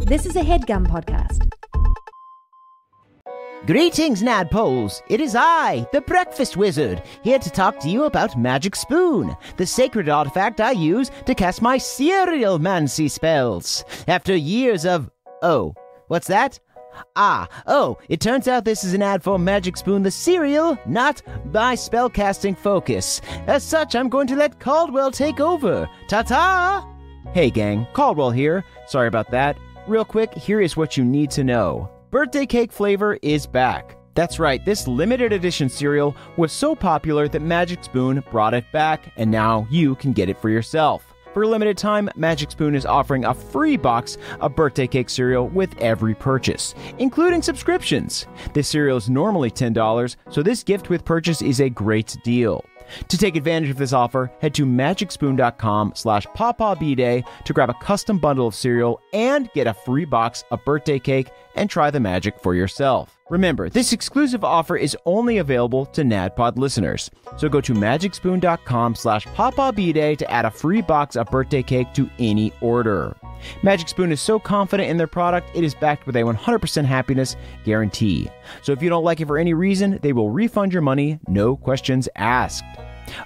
This is a HeadGum podcast. Greetings, Nadpoles. It is I, the Breakfast Wizard, here to talk to you about Magic Spoon, the sacred artifact I use to cast my cereal-mancy spells. After years of... Oh, what's that? It turns out this is an ad for Magic Spoon the cereal, not my spellcasting focus. As such, I'm going to let Caldwell take over. Ta-ta! Hey gang, Caldwell here. Sorry about that. Real quick, here is what you need to know. Birthday cake flavor is back. That's right, this limited edition cereal was so popular that Magic Spoon brought it back, and now you can get it for yourself. For a limited time, Magic Spoon is offering a free box of birthday cake cereal with every purchase, including subscriptions. This cereal is normally $10, so this gift with purchase is a great deal. To take advantage of this offer, head to magicspoon.com/PawPawBDay to grab a custom bundle of cereal and get a free box of birthday cake and try the magic for yourself. Remember, this exclusive offer is only available to NADPOD listeners. So go to magicspoon.com/PawPawBDay to add a free box of birthday cake to any order. Magic Spoon is so confident in their product, it is backed with a 100% happiness guarantee. So if you don't like it for any reason, they will refund your money, no questions asked.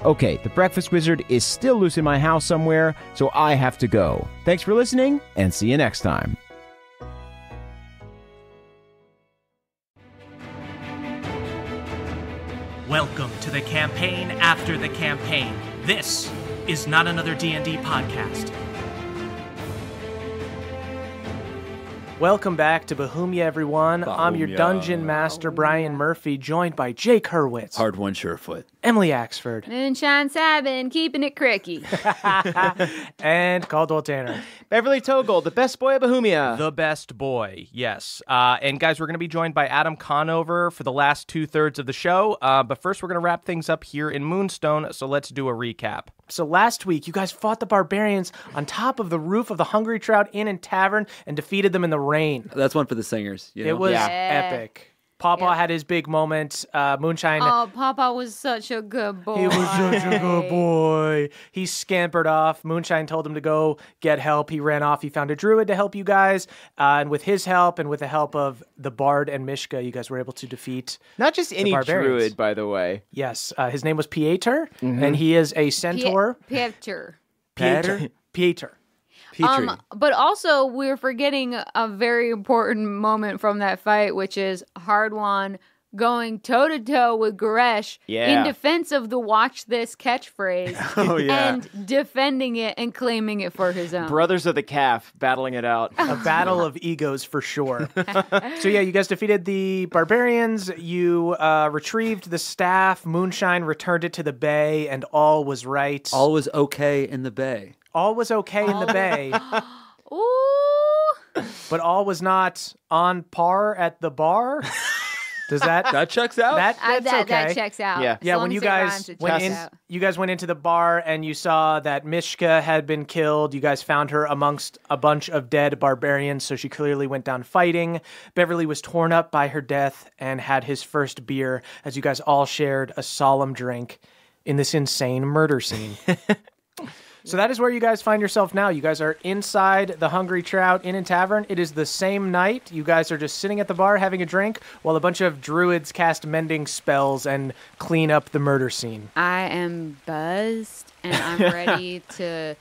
Okay, the Breakfast Wizard is still loose in my house somewhere, so I have to go. Thanks for listening, and see you next time. Welcome to the campaign after the campaign. This is not another D&D podcast. Welcome back to Bohemia, everyone. I'm your dungeon master, Brian Murphy, joined by Jake Hurwitz. Hard one, Surefoot. Emily Axford. Moonshine Sabin, keeping it cricky. And Caldwell Tanner. Beverly Togle, the best boy of Bohemia. The best boy, yes. And guys, we're going to be joined by Adam Conover for the last 2/3 of the show. But first, we're going to wrap things up here in Moonstone, so let's do a recap. So last week, you guys fought the barbarians on top of the roof of the Hungry Trout Inn and Tavern and defeated them in the rain. That's one for the singers. You know? It was epic. Papa had his big moment. Moonshine. Oh, Papa was such a good boy. He was such a good boy. He scampered off. Moonshine told him to go get help. He ran off. He found a druid to help you guys. And with his help and with the help of the Bard and Mishka, you guys were able to defeat Not just any druid, by the way. Yes. His name was Pieter, and he is a centaur. Pieter. Pieter. But also, we're forgetting a very important moment from that fight, which is Hardwan going toe-to-toe with Goresh in defense of the watch this catchphrase and defending it and claiming it for his own. Brothers of the Calf battling it out. A battle of egos for sure. So yeah, you guys defeated the barbarians. You retrieved the staff. Moonshine returned it to the bay, and all was right. All was okay in the bay. All was okay in the bay. Ooh. But all was not on par at the bar. Does that checks out? That's okay. That checks out. Yeah. Yeah, when you guys went into the bar and you saw that Mishka had been killed, you guys found her amongst a bunch of dead barbarians, so she clearly went down fighting. Beverly was torn up by her death and had his first beer as you guys all shared a solemn drink in this insane murder scene. So that is where you guys find yourself now. You guys are inside the Hungry Trout Inn and Tavern. It is the same night. You guys are just sitting at the bar having a drink while a bunch of druids cast mending spells and clean up the murder scene. I am buzzed, and I'm ready to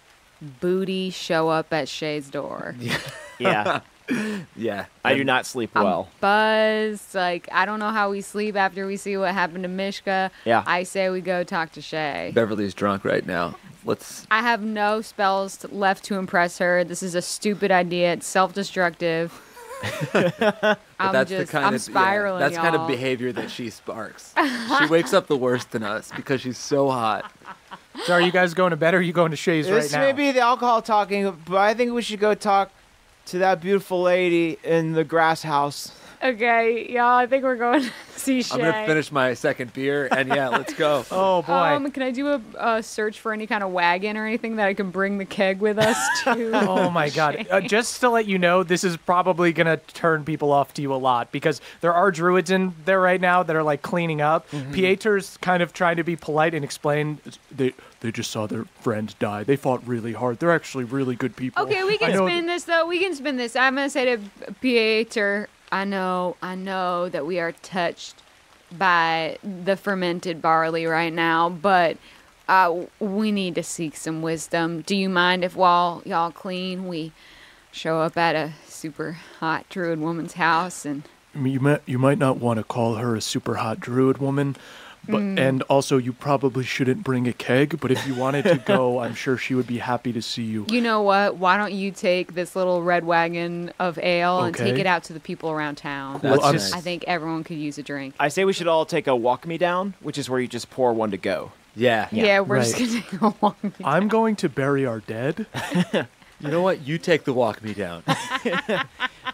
booty show up at Shay's door. Yeah. Yeah. I do not sleep well. Buzzed. Like, I don't know how we sleep after we see what happened to Mishka. Yeah. I say we go talk to Shay. Beverly's drunk right now. I have no spells left to impress her. This is a stupid idea. It's self-destructive. I'm spiraling, that's y'all. kind of behavior that she sparks. She wakes up the worst in us because she's so hot. So are you guys going to bed or are you going to Shay's right now? This may be the alcohol talking, but I think we should go talk to that beautiful lady in the grass house. Okay, y'all, I think we're going to see Shay. I'm going to finish my second beer, and yeah, let's go. Oh, boy. Can I do a search for any kind of wagon or anything that I can bring the keg with us to? Oh, my God. Just to let you know, this is probably going to turn people off to you a lot because there are druids in there right now that are, like, cleaning up. Mm-hmm. Pieter's kind of trying to be polite and explain they just saw their friend die. They fought really hard. They're actually really good people. Okay, we can spin this, though. We can spin this. I'm going to say to Pieter, I know that we are touched by the fermented barley right now, but we need to seek some wisdom. Do you mind if while y'all clean, we show up at a super hot druid woman's house? And you might not want to call her a super hot druid woman, but and also you probably shouldn't bring a keg, but if you wanted to go, I'm sure she would be happy to see you. You know what? Why don't you take this little red wagon of ale and take it out to the people around town? Cool. I think everyone could use a drink. I say we should all take a walk me down, which is where you just pour one to go. Yeah, we're just going to take a walk me down. I'm going to bury our dead. You know what? You take the walk me down.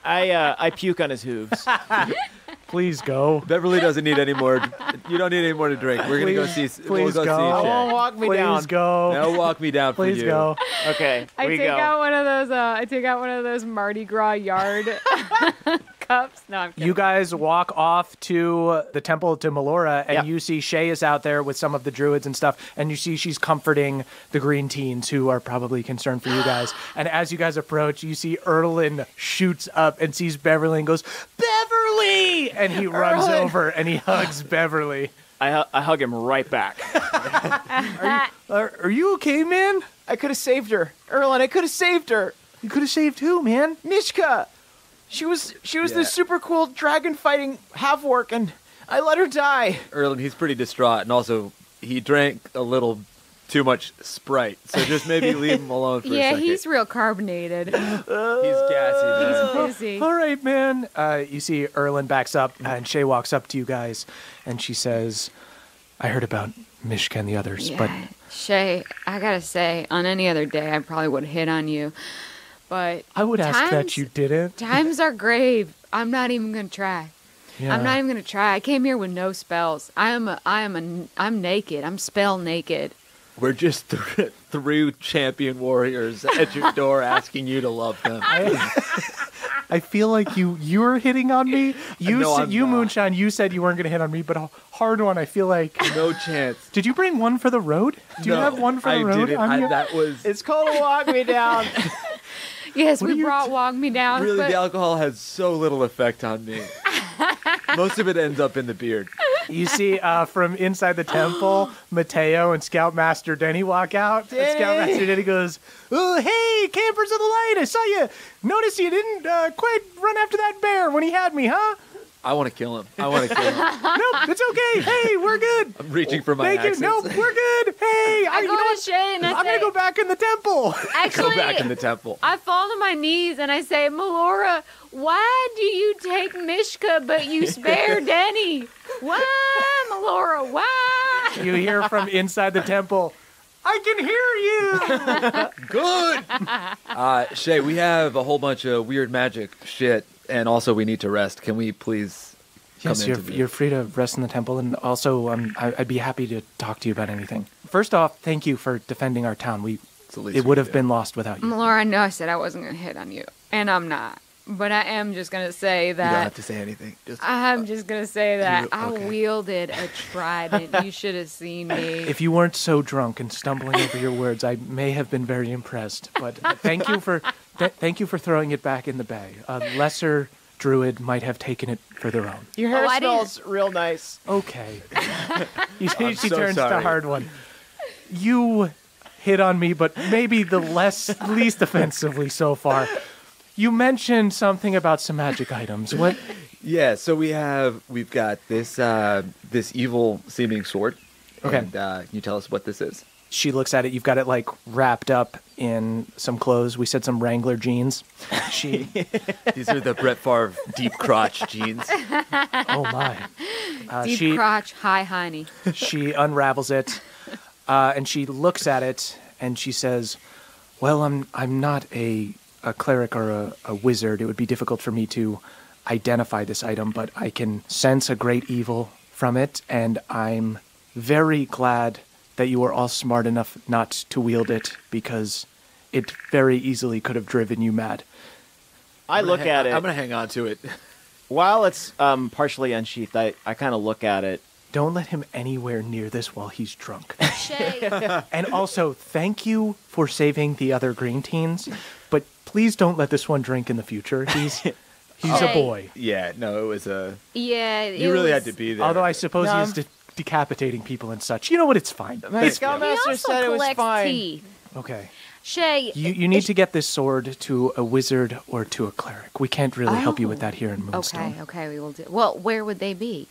I puke on his hooves. Please go. Beverly doesn't need any more. You don't need any more to drink. We're going to go see. Please we'll go. See I Shay. won't walk me down. Please go. No, walk me down for Please you. go. Okay, I take out one of those. I take out one of those Mardi Gras yard cups. No, I'm kidding. You guys walk off to the temple to Melora, and you see Shay is out there with some of the druids and stuff, and you see she's comforting the green teens who are probably concerned for you guys. And as you guys approach, you see Erlin shoots up and sees Beverly and goes, "Beverly!" And he runs over and he hugs Beverly. I hug him right back. Are you okay, man? I could have saved her. Erlen, I could have saved her. You could have saved who, man? Mishka! She was this super cool dragon fighting half-orc, and I let her die. Erlen, he's pretty distraught, and also he drank a little too much Sprite, so just maybe leave him alone for a second. Yeah, he's real carbonated. He's gassy, man. He's busy. All right, man. You see Erlen backs up, and Shay walks up to you guys, and she says, I heard about Mishka and the others, but... Shay, I gotta say, on any other day, I probably would have hit on you. But I would ask that you didn't. Times are grave. I'm not even gonna try. Yeah. I'm not even gonna try. I came here with no spells. I'm naked. I'm spell naked. We're just three champion warriors at your door asking you to love them. I feel like you were hitting on me. I'm not. Moonshine, you said you weren't going to hit on me, but a hard one, I feel like. No chance. Did you bring one for the road? Do you have one for the road? I didn't. That was... It's called a walk me down. Yes, we brought Walk Me Down. Really, but... the alcohol has so little effect on me. Most of it ends up in the beard. You see from inside the temple, Mateo and Scoutmaster Denny walk out. And Scoutmaster Denny goes, "Oh, hey, campers of the light, I saw you. Noticed you didn't quite run after that bear when he had me, huh?" I want to kill him. Nope, it's okay. Hey, we're good. I'm reaching for my accents. Nope, we're good. Hey, I go to Shay and I'm going to go back in the temple. Actually, Go back in the temple. I fall to my knees and I say, Melora, why do you take Mishka but you spare Denny? Why, Melora, why? You hear from inside the temple, I can hear you. Good. Shay, we have a whole bunch of weird magic shit, and also we need to rest. Can we please come Yes, into you're free to rest in the temple, and also I'd be happy to talk to you about anything. First off, thank you for defending our town. It would have been lost without you. Melora, I know I said I wasn't going to hit on you, and I'm not. But I am just going to say that... You don't have to say anything. I'm just going to say that I okay. wielded a trident. You should have seen me. If you weren't so drunk and stumbling over your words, I may have been very impressed. But thank you for throwing it back in the bag. A lesser druid might have taken it for their own. Your hair smells real nice. Okay. She so turns to sorry. hard one. You hit on me, but maybe the least offensively so far. You mentioned something about some magic items. What? Yeah, so we've got this evil seeming sword. Okay. And can you tell us what this is? She looks at it. You've got it like wrapped up in some clothes. We said some Wrangler jeans. These are the Brett Favre deep crotch jeans. Oh my. Deep crotch, high hiney. She unravels it, and she looks at it, and she says, "Well, I'm not a cleric or a wizard. It would be difficult for me to identify this item, but I can sense a great evil from it, and I'm very glad that you are all smart enough not to wield it, because it very easily could have driven you mad." I look at it. I'm going to hang on to it. While it's partially unsheathed, I kind of look at it, Don't let him anywhere near this while he's drunk. Shay. And also, thank you for saving the other green teens, but please don't let this one drink in the future. He's a boy. Yeah, no, it was a... Yeah, You really had to be there. Although I suppose he is decapitating people and such. You know what? It's fine. My Scoutmaster said it was fine. Teeth. Okay. Shay. You need to get this sword to a wizard or to a cleric. We can't really help you with that here in Moonstone. Okay, we will do. Well, where would they be?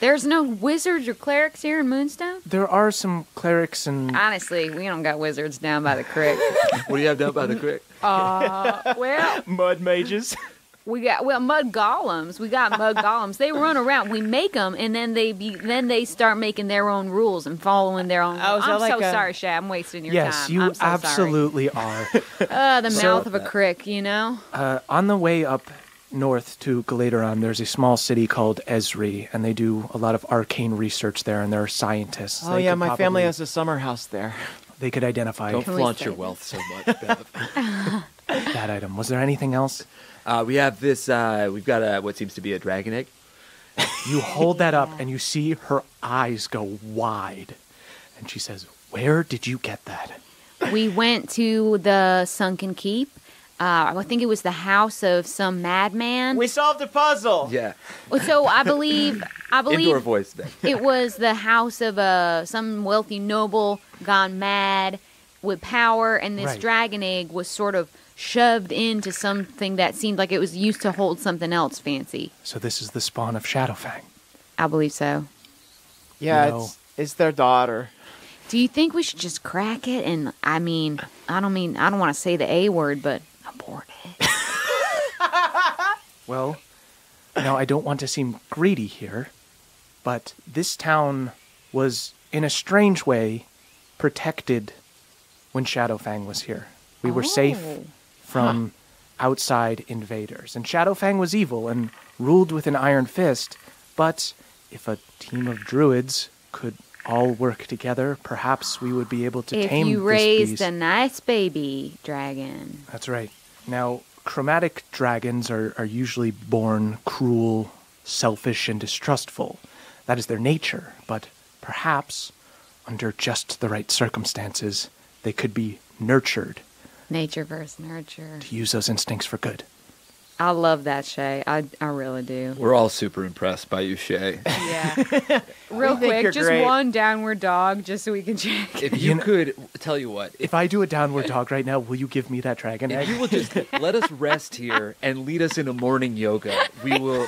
There's no wizards or clerics here in Moonstone? There are some clerics and... Honestly, we don't got wizards down by the creek. What do you have down by the creek? Well, Mud mages. we got mud golems. We got mud golems. They run around. We make them, and then they start making their own rules and following their own. Oh, I'm sorry, Shay. I'm wasting your time. Yes, you I'm so absolutely are. sorry. The mouth of a crick, you know. On the way up north to Galateron, there's a small city called Ezry, and they do a lot of arcane research there, and there are scientists. Oh, yeah, my family has a summer house there. They could identify Don't flaunt your wealth so much, Bev. that item. Was there anything else? We have this, we've got what seems to be a dragon egg. You hold that up, and you see her eyes go wide. And she says, "Where did you get that?" We went to the Sunken Keep. I think it was the house of some madman. We solved a puzzle. Yeah. So I believe Indoor voice thing. it was the house of some wealthy noble gone mad with power, and this Right. dragon egg was sort of shoved into something that seemed like it was used to hold something else fancy. So this is the spawn of Shadowfang. I believe so. Yeah, You know- it's their daughter. Do you think we should just crack it? And I don't want to say the A word, but abort it. Well, now I don't want to seem greedy here, but this town was, in a strange way, protected when Shadowfang was here. We were safe from outside invaders. And Shadowfang was evil and ruled with an iron fist, but if a team of druids could all work together, perhaps we would be able to tame If you this raised beast. a nice baby dragon. That's right. Now, chromatic dragons are usually born cruel, selfish, and distrustful. That is their nature, but perhaps, under just the right circumstances, they could be nurtured Nature versus nurture. to use those instincts for good. I love that, Shay. I really do. We're all super impressed by you, Shay. Yeah. Real think quick, you're just great. one downward dog, just so we can check. If you could, tell you what, If I do a downward dog right now, will you give me that dragon if egg? you will just let us rest here and lead us into morning yoga, we'll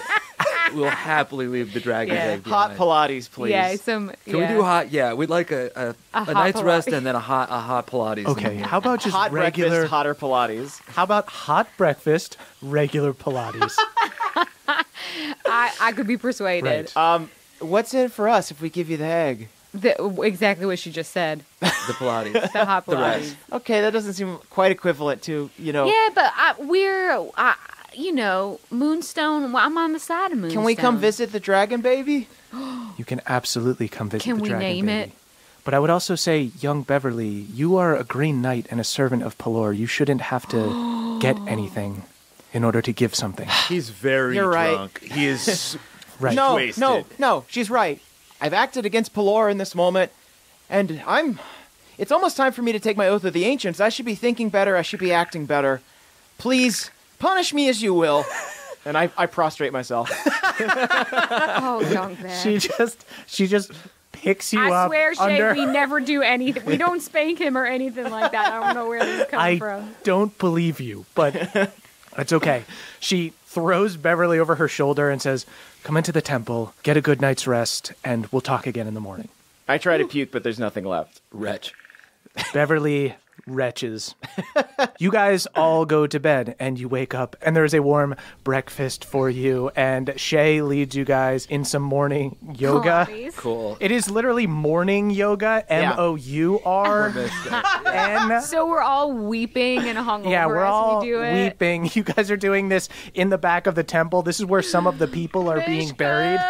happily leave the dragon Yeah. egg Hot behind. Pilates, please. Yeah, Can we do hot? Yeah, we'd like a hot night's rest Pilates. and then a hot Pilates. in the Okay, morning. how about just Hot regular... breakfast, hotter Pilates. How about hot breakfast, regular Pilates? I could be persuaded. Right. What's in it for us if we give you the egg? Exactly what she just said. The Pilates. The hot The Pilates. rest. Okay, that doesn't seem quite equivalent to, Yeah, but Moonstone. I'm on the side of Moonstone. Can we come visit the dragon baby? You can absolutely come visit Can the we dragon name baby. it? But I would also say, young Beverly, you are a green knight and a servant of Pelor. You shouldn't have to get anything in order to give something. He's very You're right. drunk. He is Right. No, she's right. I've acted against Pelor in this moment, and it's almost time for me to take my oath of the ancients. I should be thinking better. I should be acting better. Please, punish me as you will. And I prostrate myself. Oh, young man. She just picks you up. I swear, Shay, under... we never do anything. We don't spank him or anything like that. I don't know where this is coming I from. don't believe you, but it's okay. She throws Beverly over her shoulder and says, "Come into the temple, get a good night's rest, and we'll talk again in the morning." I try to puke, but there's nothing left. Wretch. Beverly retches. You guys all go to bed, and you wake up, and there's a warm breakfast for you, and Shay leads you guys in some morning yoga. Pilates. Cool. It is literally morning yoga, MOURN. So we're all weeping and hungover Yeah, we're as all we do it. weeping. You guys are doing this in the back of the temple. This is where some of the people are being buried.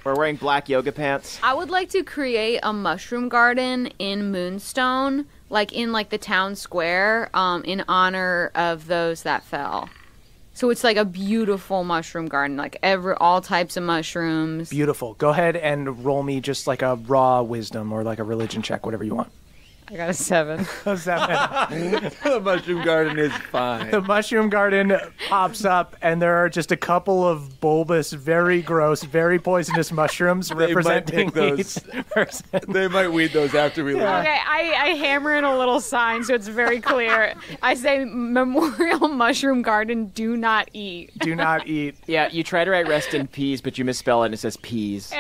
We're wearing black yoga pants. I would like to create a mushroom garden in Moonstone, in the town square, in honor of those that fell. So it's like a beautiful mushroom garden, like all types of mushrooms. Beautiful. Go ahead and roll me just like a raw wisdom or like a religion check, whatever you want. I got a 7. The mushroom garden is fine. The mushroom garden pops up, and there are just a couple of bulbous, very gross, very poisonous mushrooms representing each person. They might weed those after we leave. Okay, I hammer in a little sign so it's very clear. I say, Memorial Mushroom Garden, do not eat. Do not eat. Yeah, you try to write rest in peas, but you misspell it and it says peas.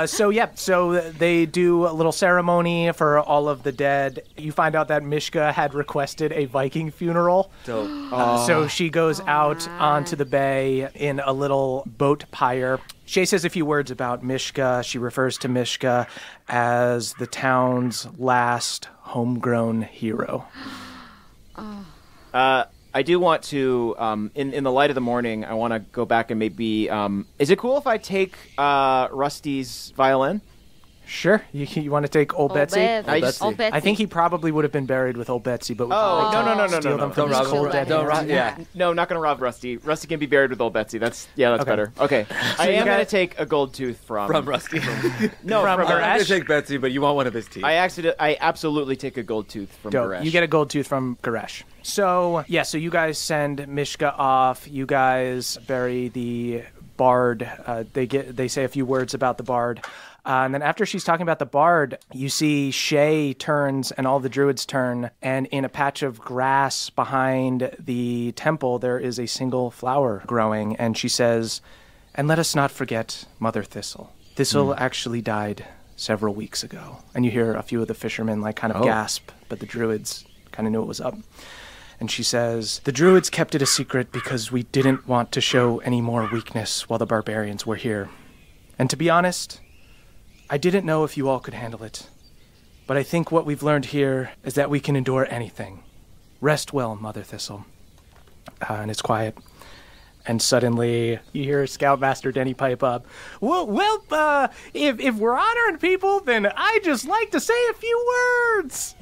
So they do a little ceremony for all of the dead. You find out that Mishka had requested a Viking funeral. So she goes out onto the bay in a little boat pyre. Shay says a few words about Mishka. She refers to Mishka as the town's last homegrown hero. I do want to, in the light of the morning, I want to go back and maybe, is it cool if I take Rusty's violin? Sure. You want to take old Betsy? Old Betsy. I think he probably would have been buried with old Betsy, but we no. steal them from his cold dead hands. No, not going to rob Rusty. Rusty can be buried with old Betsy. That's better. Okay. I am going to take a gold tooth from Rusty. No, from from I'm going to Goresh. take Betsy, but you want one of his teeth. I absolutely take a gold tooth from Dope. Goresh. You get a gold tooth from Goresh. So you guys send Mishka off. You guys bury the bard. They say a few words about the bard. And then after she's talking about the bard, you see Shay turns and all the druids turn. And in a patch of grass behind the temple, there is a single flower growing. And she says, "And let us not forget Mother Thistle. Thistle actually died several weeks ago." And you hear a few of the fishermen kind of gasp, but the druids kind of knew it was up. And she says, "The druids kept it a secret because we didn't want to show any more weakness while the barbarians were here. And to be honest, I didn't know if you all could handle it. But I think what we've learned here is that we can endure anything. Rest well, Mother Thistle." And it's quiet. And suddenly, you hear Scoutmaster Denny pipe up. If we're honoring people, then I just like to say a few words.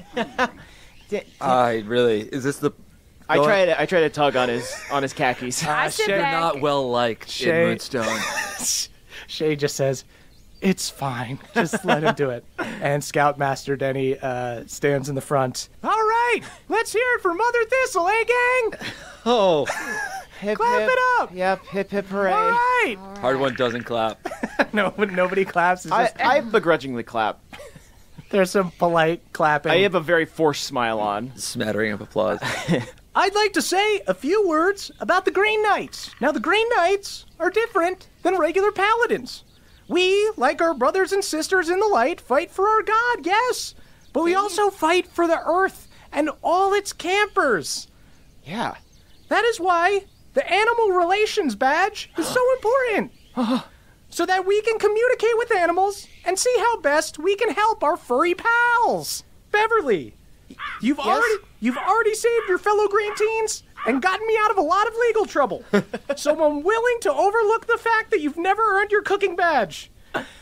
Is this the... I try to tug on his khakis. I sit They're back. not well liked in Moonstone. Shay just says, "It's fine. Just let him do it." And Scoutmaster Denny stands in the front. "All right, let's hear it for Mother Thistle, eh, gang? Oh, Hip, Clap hip. it up. Yep, hip hip hooray. All right." hard one doesn't clap. No, nobody claps. It's just, I begrudgingly clap. there's some polite clapping. I have a very forced smile on. Smattering of applause. "I'd like to say a few words about the Green Knights. Now, the Green Knights are different than regular paladins. We, like our brothers and sisters in the light, fight for our god, yes. But we also fight for the earth and all its campers. Yeah. That is why the Animal Relations Badge is so important. So that we can communicate with animals and see how best we can help our furry pals. Beverly, you've already saved your fellow green teens and gotten me out of a lot of legal trouble. So I'm willing to overlook the fact that you've never earned your cooking badge.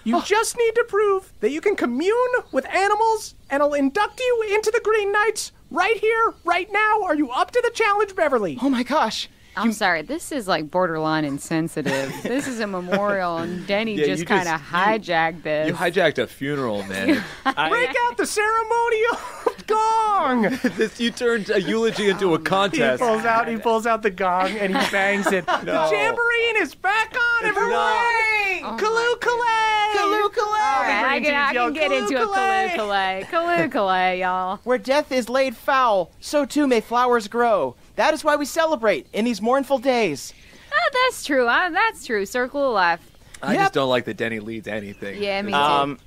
You just need to prove that you can commune with animals, and I'll induct you into the Green Knights right here, right now. Are you up to the challenge, Beverly?" Oh my gosh. I'm sorry, this is borderline insensitive. This is a memorial, and Denny just kind of hijacked this. You hijacked a funeral, man. Break out the ceremonial gong. You turned a eulogy into a contest. He pulls out the gong and he bangs it. The tambourine is back on, everyone! Kaloo-kalay! Alright, I can get into a kaloo-kalay. Kaloo-kalay, y'all. Where death is laid foul, so too may flowers grow. That is why we celebrate in these mournful days. That's true. That's true. Circle of life. I just don't like that Denny leads anything. Yeah, me too.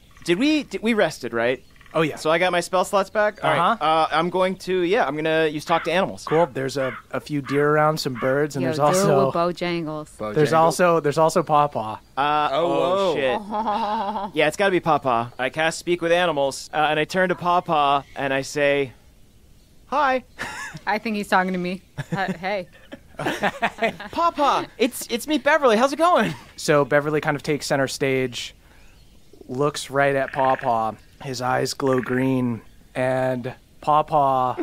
Did we rested, right? Oh, yeah. So I got my spell slots back? All right. I'm going to use talk to animals. Cool. There's a few deer around, some birds, and Yo, there's do it also with Bojangles. there's also Pawpaw. Oh, shit. Yeah, it's got to be Pawpaw. I cast Speak with Animals, and I turn to Pawpaw, and I say, "Hi." I think he's talking to me. Hey. Pawpaw, it's me, Beverly. How's it going? So Beverly kind of takes center stage, looks right at Pawpaw. His eyes glow green, and Pawpaw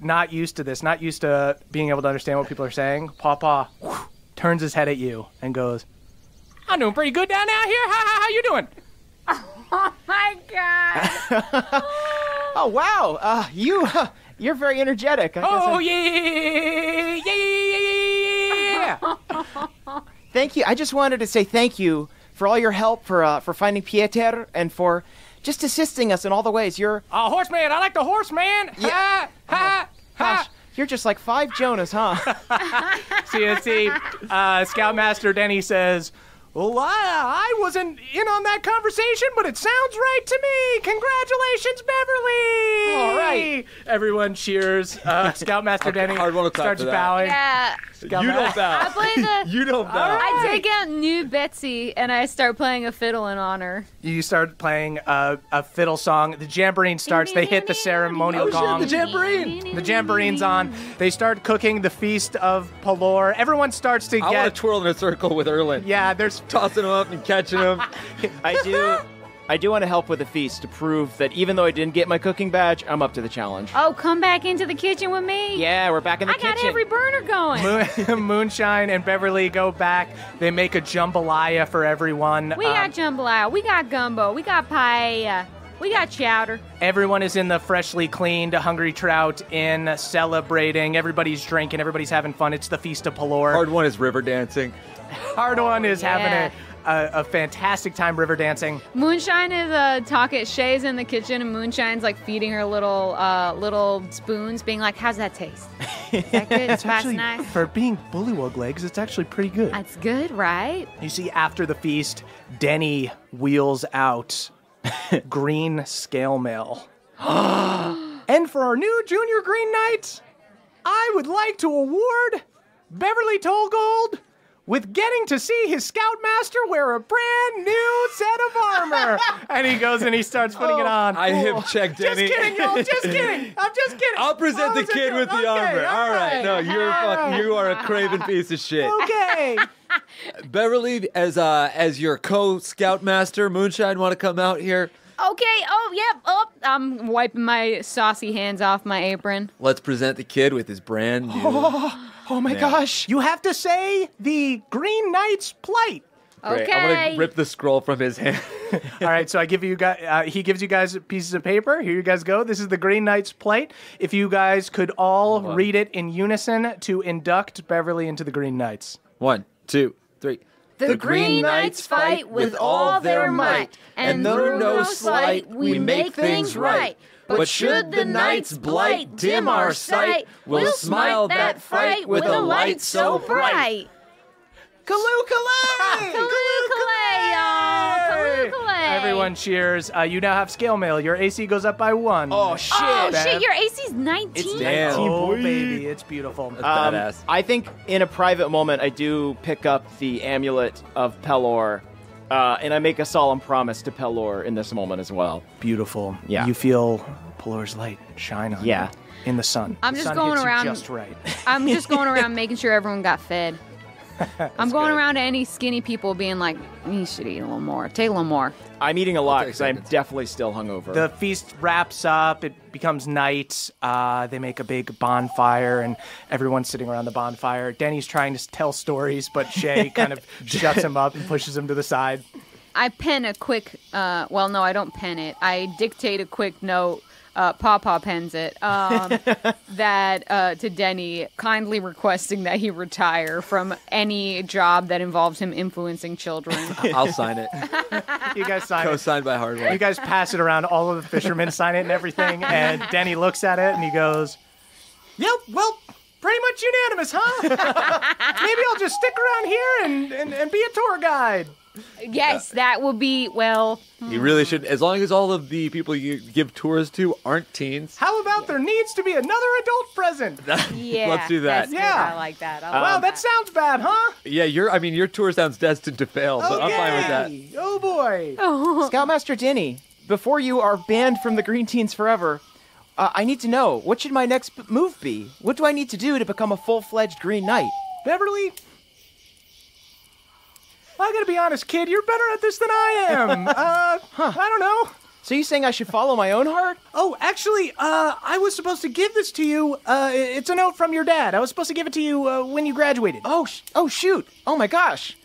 not used to this, not used to being able to understand what people are saying, Pawpaw turns his head at you and goes, I'm doing pretty good down out here. How you doing? Oh, my God. Oh, wow. You're very energetic. Yeah. Thank you. I just wanted to say thank you for all your help, for finding Pieter, and for just assisting us in all the ways. You're... Horseman. I like the horseman. Yeah. Gosh, you're just like 5 Jonas, huh? See, Scoutmaster Denny says, well, I wasn't in on that conversation, but it sounds right to me. Congratulations, Beverly. All right. Everyone cheers. Scoutmaster Denny starts bowing. Yeah. You don't bow. I play the... You don't bow. I take out new Betsy, and I start playing a fiddle in honor. You start playing a fiddle song. The jamboree starts. They hit the ceremonial gong. The jamboree. The jamboree's on. They start cooking the feast of Pelor. Everyone starts to I want to twirl in a circle with Erlen. Yeah, there's tossing him up and catching him. I do want to help with the feast to prove that even though I didn't get my cooking badge, I'm up to the challenge. Oh, come back into the kitchen with me. Yeah, we're back in the kitchen. I got every burner going. Moonshine and Beverly go back. They make a jambalaya for everyone. We got jambalaya. We got gumbo. We got paella. We got chowder. Everyone is in the freshly cleaned Hungry Trout Inn celebrating. Everybody's drinking. Everybody's having fun. It's the Feast of Pelor. Hard one is river dancing. Hard one is having a fantastic time river dancing. Moonshine is talking. Shay's in the kitchen, and Moonshine's like feeding her little spoons, being like, "How's that taste? Is that good? It's actually nice. For being bullywug legs, it's actually pretty good." That's good, right? You see, after the feast, Denny wheels out green scale mail. And for our new Junior Green Knight, I would like to award Beverly Tollgold with getting to see his Scoutmaster wear a brand new set of armor. And he goes and he starts putting it on. I hip checked Denny. Just kidding, y'all. Just kidding. I'm just kidding. I'll present the kid with the armor. All right. No, you are a craven piece of shit. Okay. Beverly, as your co-Scoutmaster, Moonshine, want to come out here? Okay. Oh, yep. Oh, I'm wiping my saucy hands off my apron. Let's present the kid with his brand new. Oh my gosh. You have to say the Green Knight's plight. Okay. Great. I'm gonna rip the scroll from his hand. All right, so I give you guys. He gives you guys pieces of paper. Here you guys go. This is the Green Knight's plight. If you guys could all read it in unison to induct Beverly into the Green Knights. 1, 2, 3. The Green Knights fight with all their might, and through no slight we make things right. But should the night's blight dim our sight, we'll smile that fight with a light so bright. Kaloo-kalay! Kaloo-kalay, y'all! Kaloo-kalay! Everyone cheers. You now have scale mail. Your AC goes up by 1. Oh, shit. Oh, shit, your AC's 19. It's Damn. Oh, baby, it's beautiful. That's badass. I think in a private moment, I do pick up the amulet of Pelor, and I make a solemn promise to Pelor in this moment as well. Beautiful. Yeah. You feel Pelor's light shine on you in the sun. I'm The just sun going hits you around- just right. I'm just going around making sure everyone got fed. I'm going around to any skinny people being like, you should eat a little more. Take a little more. I'm eating a lot take because I'm seconds. definitely still hungover. The feast wraps up. It becomes night. They make a big bonfire, and everyone's sitting around the bonfire. Denny's trying to tell stories, but Shay kind of shuts him up and pushes him to the side. I pen a quick, well, no, I don't pen it. I dictate a quick note. Pawpaw pens it. That to Denny, kindly requesting that he retire from any job that involves him influencing children. I'll sign it. You guys sign it. Co-signed by Hardware. You guys pass it around. All of the fishermen sign it and everything. And Denny looks at it and he goes, "Yep, well, pretty much unanimous, huh? Maybe I'll just stick around here and be a tour guide." Yes, that will be, well... You really should, as long as all of the people you give tours to aren't teens. How about there needs to be another adult present? Yeah. Let's do that. That's good. Yeah. I like that. Wow, that sounds bad, huh? Yeah, your tour sounds destined to fail, but I'm fine with that. Okay. Oh, boy. Scoutmaster Denny, before you are banned from the Green Teens forever, I need to know, what should my next move be? What do I need to do to become a full-fledged Green Knight? Beverly, I gotta be honest, kid, you're better at this than I am. I don't know. So you saying I should follow my own heart? Oh, actually, I was supposed to give this to you. It's a note from your dad. I was supposed to give it to you when you graduated. Oh, shoot. Oh, my gosh.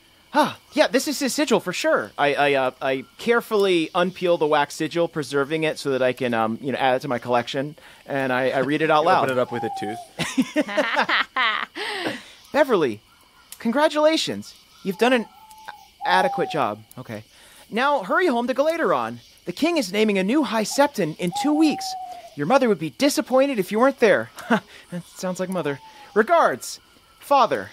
Yeah, this is his sigil for sure. I carefully unpeel the wax sigil, preserving it so that I can, add it to my collection, and I read it out loud. Open it up with a tooth. Beverly, congratulations. You've done an adequate job. Okay. Now, hurry home to Galateron. The king is naming a new High Septon in 2 weeks. Your mother would be disappointed if you weren't there. That sounds like mother. Regards, Father.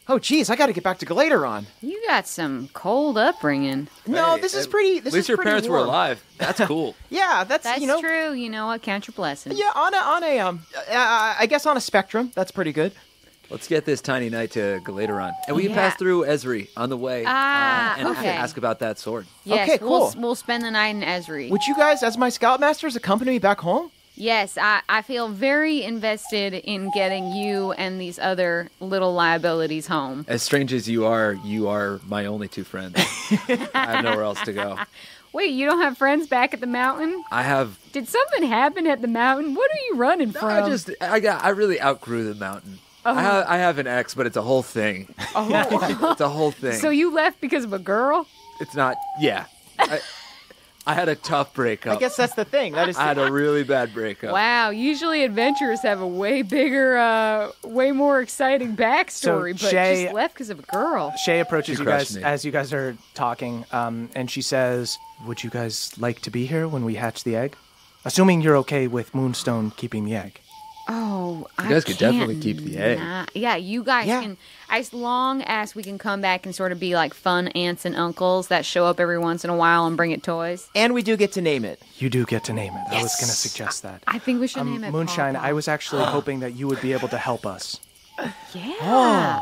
Oh, geez, I got to get back to Galateron. You got some cold upbringing. No, this is pretty. At least your parents were alive. That's cool. Yeah, that's true. You know what? Count your blessings. Yeah, I guess on a spectrum, that's pretty good. Let's get this tiny knight to Galateron. And we can pass through Ezry on the way and okay. ask about that sword. Yes, okay, cool. We'll spend the night in Ezry. Would you guys, as my scoutmasters, accompany me back home? Yes, I feel very invested in getting you and these other little liabilities home. As strange as you are my only two friends. I have nowhere else to go. Wait, you don't have friends back at the mountain? I have. Did something happen at the mountain? What are you running from? I really outgrew the mountain. Oh. I have an ex, but it's a whole thing. Oh. It's a whole thing. So you left because of a girl? It's not. Yeah. I had a tough breakup. I guess that's the thing. I had a really bad breakup. Wow. Usually adventurers have a way bigger, way more exciting backstory, So but Shay- just left because of a girl. Shay approaches She you guys crushed me. as you guys are talking, and she says, "Would you guys like to be here when we hatch the egg? Assuming you're okay with Moonstone keeping the egg." Oh, You guys could definitely keep the egg. Yeah, you guys can, as long as we can come back and sort of be like fun aunts and uncles that show up every once in a while and bring it toys. And we do get to name it. You do get to name it. I was going to suggest that. I think we should name it Moonshine, Paw I Paw. was actually hoping that you would be able to help us Yeah.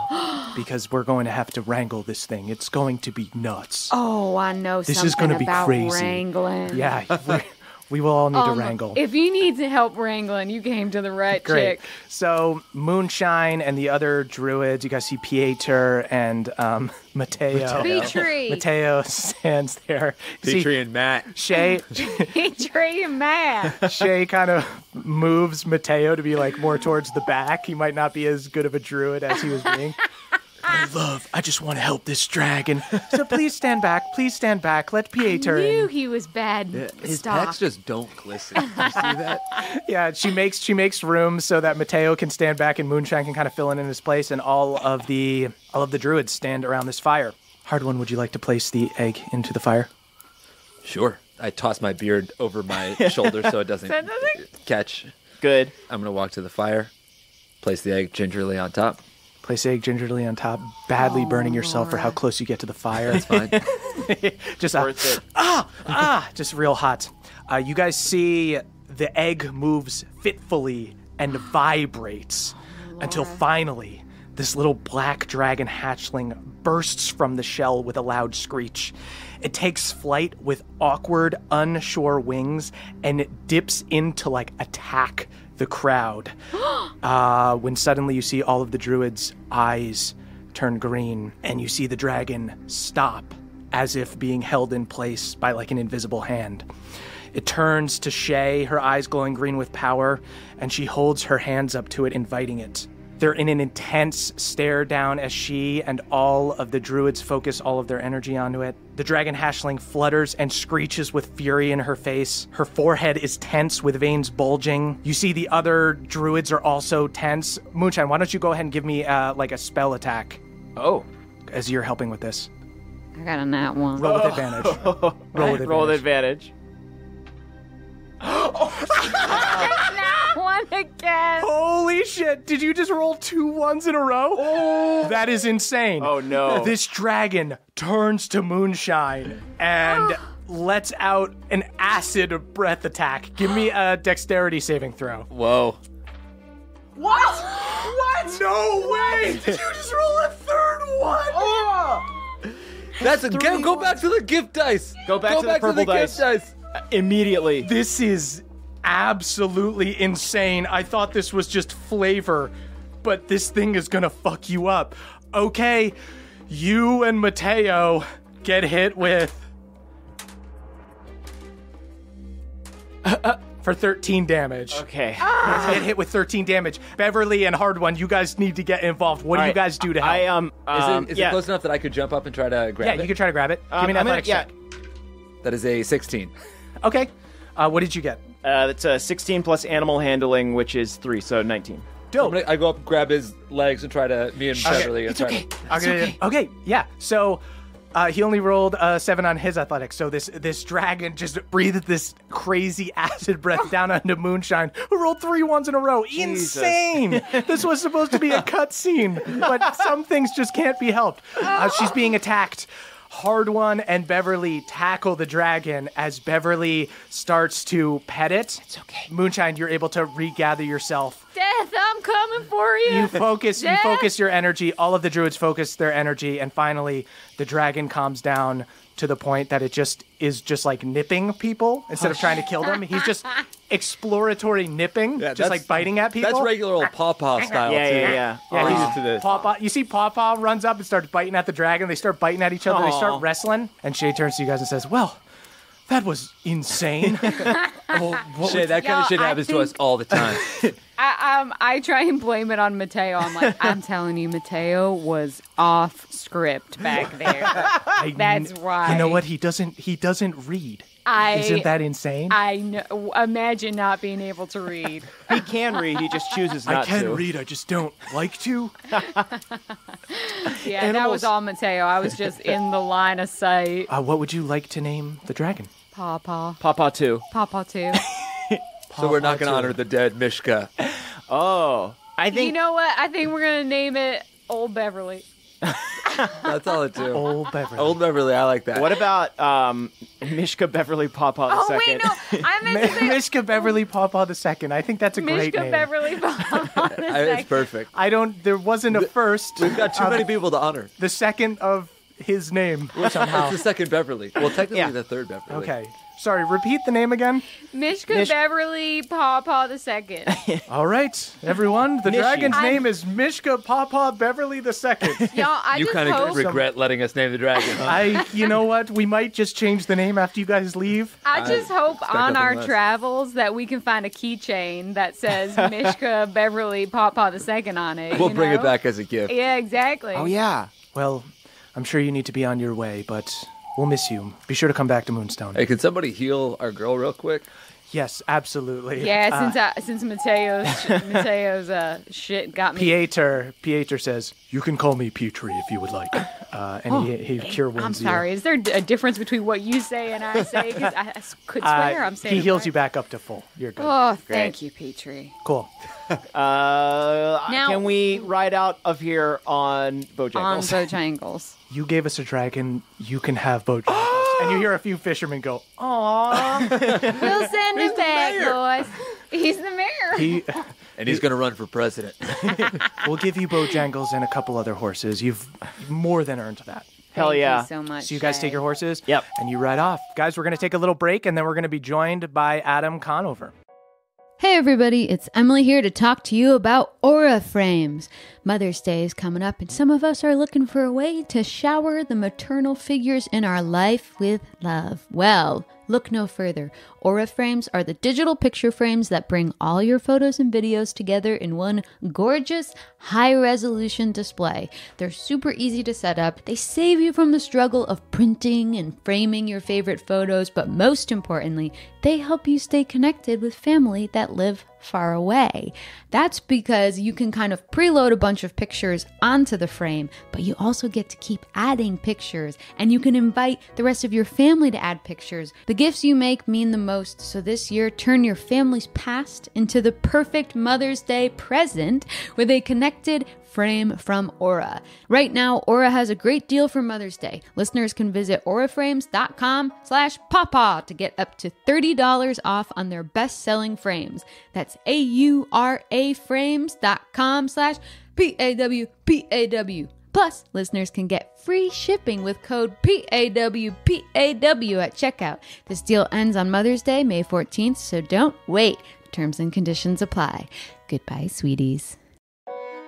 because we're going to have to wrangle this thing. It's going to be nuts. Oh, I know This something is gonna be about crazy. wrangling. Yeah, we will all need to wrangle. If you need to help wrangling, you came to the right Great. chick. So Moonshine and the other druids, you guys see Pieter and Mateo. Petrie. Mateo stands there. Petrie and Matt. Shay Petrie and Matt. Shay kind of moves Mateo to be like more towards the back. He might not be as good of a druid as he was being. I just want to help this dragon. So please stand back. Please stand back. Let Pieter Knew in. he was bad. His Stop. pecs just don't glisten. You see that? Yeah, she makes room so that Mateo can stand back and Moonshine can kind of fill in his place, and all of the druids stand around this fire. Hard One, would you like to place the egg into the fire? Sure. I toss my beard over my shoulder so it doesn't catch. Good. I'm going to walk to the fire, place the egg gingerly on top. Place the egg gingerly on top, badly burning yourself for how close you get to the fire. That's fine. Just Worth it. just real hot. You guys see the egg moves fitfully and vibrates until finally this little black dragon hatchling bursts from the shell with a loud screech. It takes flight with awkward, unsure wings, and it dips in to attack the crowd. When suddenly you see all of the druids' eyes turn green, and you see the dragon stop as if being held in place by an invisible hand. It turns to Shay, her eyes glowing green with power, and she holds her hands up to it, inviting it. They're in an intense stare down as she and all of the druids focus all of their energy onto it. The dragon hatchling flutters and screeches with fury in her face. Her forehead is tense with veins bulging. You see the other druids are also tense. Moonshine, why don't you go ahead and give me a spell attack Oh. as you're helping with this. I got a nat one. Roll with advantage. Roll with advantage. Nat one again. Holy shit, did you just roll 2 1s in a row? Oh. That is insane. Oh, no. This dragon turns to Moonshine and lets out an acid breath attack. Give me a dexterity saving throw. Whoa. What? No way! Did you just roll a third one? That's go back to the gift dice. Go back to the purple gift dice. Immediately. This is absolutely insane. I thought this was just flavor, but this thing is gonna fuck you up. Okay, you and Mateo get hit with for 13 damage. Okay. Get hit with 13 damage. Beverly and Hard One, you guys need to get involved. What do you guys do to help? Is it close enough that I could jump up and try to grab it? Yeah, you can try to grab it. Give me an athletics check. That is a 16. Okay. What did you get? That's a 16 plus animal handling, which is 3, so 19. Dope. I go up, grab his legs, and try to, me and Beverly. It's okay. Okay, yeah. So he only rolled a 7 on his athletics. So this dragon just breathed this crazy acid breath down onto Moonshine, who rolled 3 ones in a row. Jesus. Insane! This was supposed to be a cutscene, but some things just can't be helped. She's being attacked. Hard One and Beverly tackle the dragon as Beverly starts to pet it. It's okay. Moonshine, you're able to regather yourself. Death, I'm coming for you. You focus your energy. All of the druids focus their energy, and finally, the dragon calms down to the point that it is just like nipping people instead of trying to kill them. He's just exploratory nipping, just like biting at people. That's regular old Pawpaw style, too. Yeah. Yeah, Used to this. Pawpaw, you see Pawpaw runs up and starts biting at the dragon. They start biting at each other. They start wrestling. And Shay turns to you guys and says, well, that was insane. Shay, that kind of shit happens to us all the time. I try and blame it on Mateo. I'm like, I'm telling you, Mateo was off script back there. That's why. You know what? He doesn't read. Isn't that insane? I know. Imagine not being able to read. He can read, he just chooses not to. I can read, I just don't like to. Yeah, that was all Mateo. I was just in the line of sight. What would you like to name the dragon? Pawpaw. Pawpaw 2. Pawpaw 2. So we're not going to honor the dead Mishka. Oh. I think... You know what? I think we're going to name it Old Beverly. That's all it do. Old Beverly. Old Beverly, I like that. What about Mishka Beverly Pawpaw the Oh, Second? wait, no. I meant to say Mishka Beverly Pawpaw the Second. I think that's a great Mishka name. Beverly Pawpaw the Second. It's perfect. There wasn't a first. We've got too many people to honor. The second of his name somehow. It's the second Beverly. Well, technically the third Beverly. Okay. Sorry, repeat the name again. Mishka Beverly Pawpaw the Second. All right, everyone. The dragon's name is Mishka Pawpaw Beverly the Second. Y'all, I You just kind of hope... regret letting us name the dragon. You know what? We might just change the name after you guys leave. I just hope on nothing our less. travels that we can find a keychain that says Mishka Beverly Pawpaw the Second on it. We'll you bring know? it back as a gift. Yeah, exactly. Oh, yeah. Well, I'm sure you need to be on your way, but we'll miss you. Be sure to come back to Moonstone. Hey, can somebody heal our girl real quick? Yes, absolutely. Yeah, since Mateo's shit got me. Pieter says, you can call me Petrie if you would like. And he cure wounds I'm sorry. you. Is there a difference between what you say and I say? Because I could swear I'm saying He it heals right. you back up to full. You're good. Oh, thank you, Petrie. Cool. Can we ride out of here on Bojangles? On Bojangles. You gave us a dragon. You can have Bojangles. And you hear a few fishermen go, "Aww." We'll send him back, boys. He's the mayor. And he's going to run for president. We'll give you Bojangles and a couple other horses. You've more than earned that. Hell yeah. Thank you so much. So you guys take your horses? Yep. And you ride off. Guys, we're going to take a little break, and then we're going to be joined by Adam Conover. Hey everybody, it's Emily here to talk to you about Aura Frames. Mother's Day is coming up and some of us are looking for a way to shower the maternal figures in our life with love. Well, look no further. Aura Frames are the digital picture frames that bring all your photos and videos together in one gorgeous, high-resolution display. They're super easy to set up. They save you from the struggle of printing and framing your favorite photos, but most importantly, they help you stay connected with family that live far away. That's because you can kind of preload a bunch of pictures onto the frame, but you also get to keep adding pictures, and you can invite the rest of your family to add pictures. The gifts you make mean the most, so this year, turn your family's past into the perfect Mother's Day present with a connected frame from Aura. Right now, Aura has a great deal for Mother's Day. Listeners can visit auraframes.com/pawpaw to get up to $30 off on their best-selling frames. That's auraframes.com/PAWPAW. Plus, listeners can get free shipping with code PAWPAW at checkout. This deal ends on Mother's Day, May 14th, so don't wait. Terms and conditions apply. Goodbye, sweeties.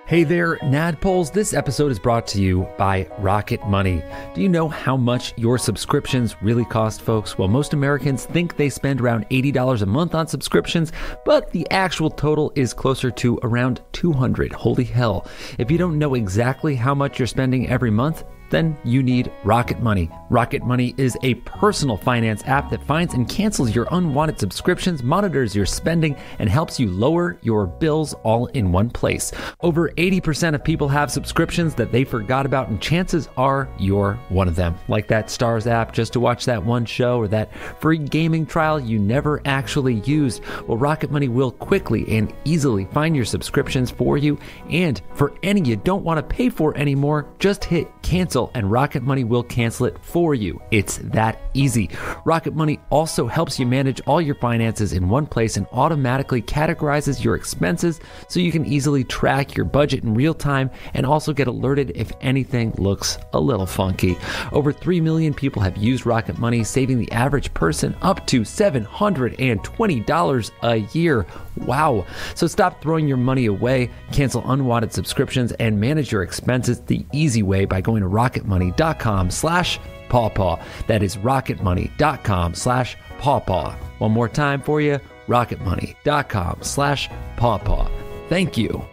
Hey there, Nadpoles. This episode is brought to you by Rocket Money. Do you know how much your subscriptions really cost, folks? Well, most Americans think they spend around $80 a month on subscriptions, but the actual total is closer to around $200. Holy hell. If you don't know exactly how much you're spending every month, then you need Rocket Money. Rocket Money is a personal finance app that finds and cancels your unwanted subscriptions, monitors your spending, and helps you lower your bills all in one place. Over 80% of people have subscriptions that they forgot about, and chances are you're one of them. Like that Stars app just to watch that one show, or that free gaming trial you never actually used. Well, Rocket Money will quickly and easily find your subscriptions for you, and for any you don't want to pay for anymore, just hit cancel and Rocket Money will cancel it for you. It's that easy. Rocket Money also helps you manage all your finances in one place and automatically categorizes your expenses so you can easily track your budget in real time and also get alerted if anything looks a little funky. Over 3 million people have used Rocket Money, saving the average person up to $720 a year. Wow. So stop throwing your money away, cancel unwanted subscriptions, and manage your expenses the easy way by going to rocketmoney.com/pawpaw. That is rocketmoney.com/pawpaw. One more time for you, rocketmoney.com/pawpaw. Thank you.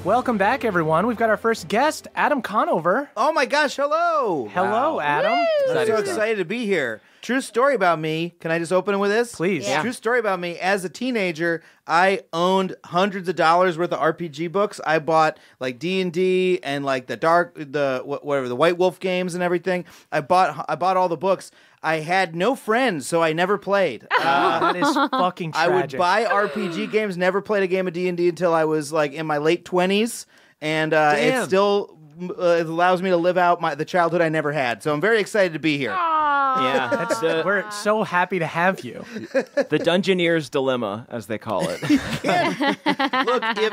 Welcome back, everyone. We've got our first guest, Adam Conover. Oh my gosh, hello. Hello, Adam. I'm so excited to be here. True story about me. Can I just open it with this? Please. Yeah. True story about me. As a teenager, I owned hundreds of dollars worth of RPG books. I bought like D&D and like the White Wolf games and everything. I bought all the books. I had no friends, so I never played. That is fucking tragic. I would buy RPG games, never played a game of D&D until I was like in my late 20s, and it still it allows me to live out the childhood I never had. So I'm very excited to be here. Yeah, We're so happy to have you. the Dungeoneer's Dilemma, as they call it. Look,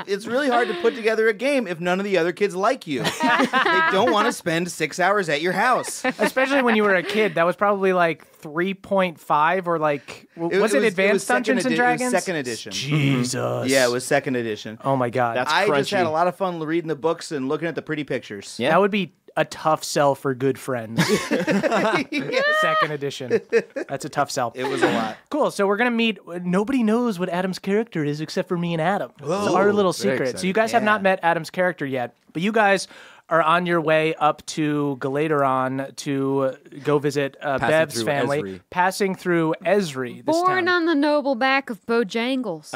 it's really hard to put together a game if none of the other kids like you. They don't want to spend 6 hours at your house. Especially when you were a kid. That was probably like 3.5 or like, was it Advanced Dungeons and Dragons? It was second edition. Jesus. Yeah, it was second edition. Oh my God. That's I just crunchy. had a lot of fun reading the books and looking at the pretty pictures. Yeah. That would be a tough sell for good friends. Second edition. That's a tough sell. It was a lot. Cool. So we're going to meet. Nobody knows what Adam's character is except for me and Adam. It's our little secret. So you guys have not met Adam's character yet, but you guys are on your way up to Galateron to go visit Bev's family, Ezry. passing through Ezry. This Born town. on the noble back of Bojangles.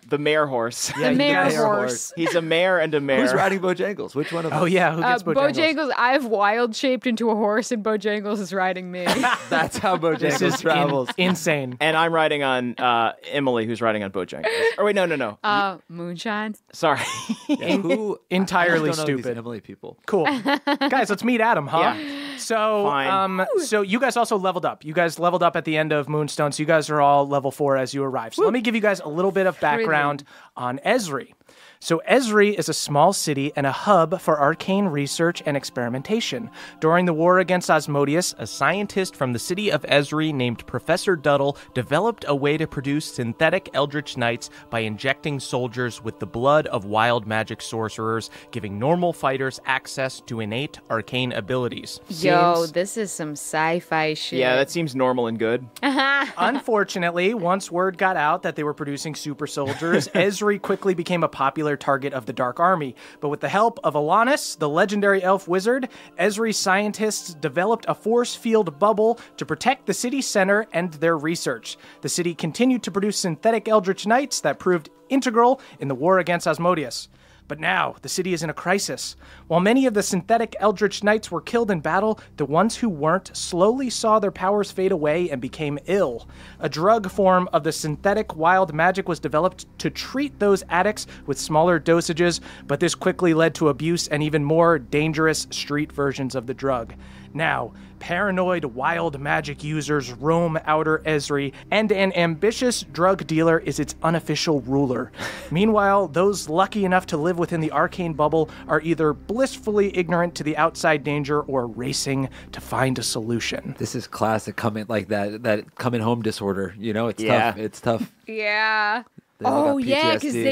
The mare horse. Yeah, the mare guys- horse. He's a mare and a mare. Who's riding Bojangles? Which one of them? Oh yeah, who gets Bojangles? Bojangles, I've wild shaped into a horse, and Bojangles is riding me. That's how This Bojangles is travels. insane. And I'm riding on Emily, who's riding on Bojangles. Or wait, no. Moonshine. Sorry. Yeah, who? Entirely I just don't know these stupid. Emily people. Cool. Guys, let's meet Adam, huh? Yeah. So, Fine. so you guys also leveled up. You guys leveled up at the end of Moonstone, so you guys are all level 4 as you arrive. So let me give you guys a little bit of background on Ezry. So Ezry is a small city and a hub for arcane research and experimentation. During the war against Asmodeus, a scientist from the city of Ezry named Professor Duddle developed a way to produce synthetic Eldritch Knights by injecting soldiers with the blood of wild magic sorcerers, giving normal fighters access to innate arcane abilities. Yo, this is some sci-fi shit. Yeah, that seems normal and good. Unfortunately, once word got out that they were producing super soldiers, Ezry quickly became a popular target of the Dark Army. But with the help of Alanis, the legendary elf wizard, Ezry scientists developed a force field bubble to protect the city center and their research. The city continued to produce synthetic Eldritch Knights that proved integral in the war against Asmodeus. But now, the city is in a crisis. While many of the synthetic Eldritch Knights were killed in battle, the ones who weren't slowly saw their powers fade away and became ill. A drug form of the synthetic wild magic was developed to treat those addicts with smaller dosages, but this quickly led to abuse and even more dangerous street versions of the drug. Now, paranoid wild magic users roam outer Ezry, and an ambitious drug dealer is its unofficial ruler. Meanwhile, those lucky enough to live within the arcane bubble are either blissfully ignorant to the outside danger or racing to find a solution. This is classic coming like that coming home disorder. You know, it's tough. It's tough. Yeah. They all Oh, got yeah, because PTSD.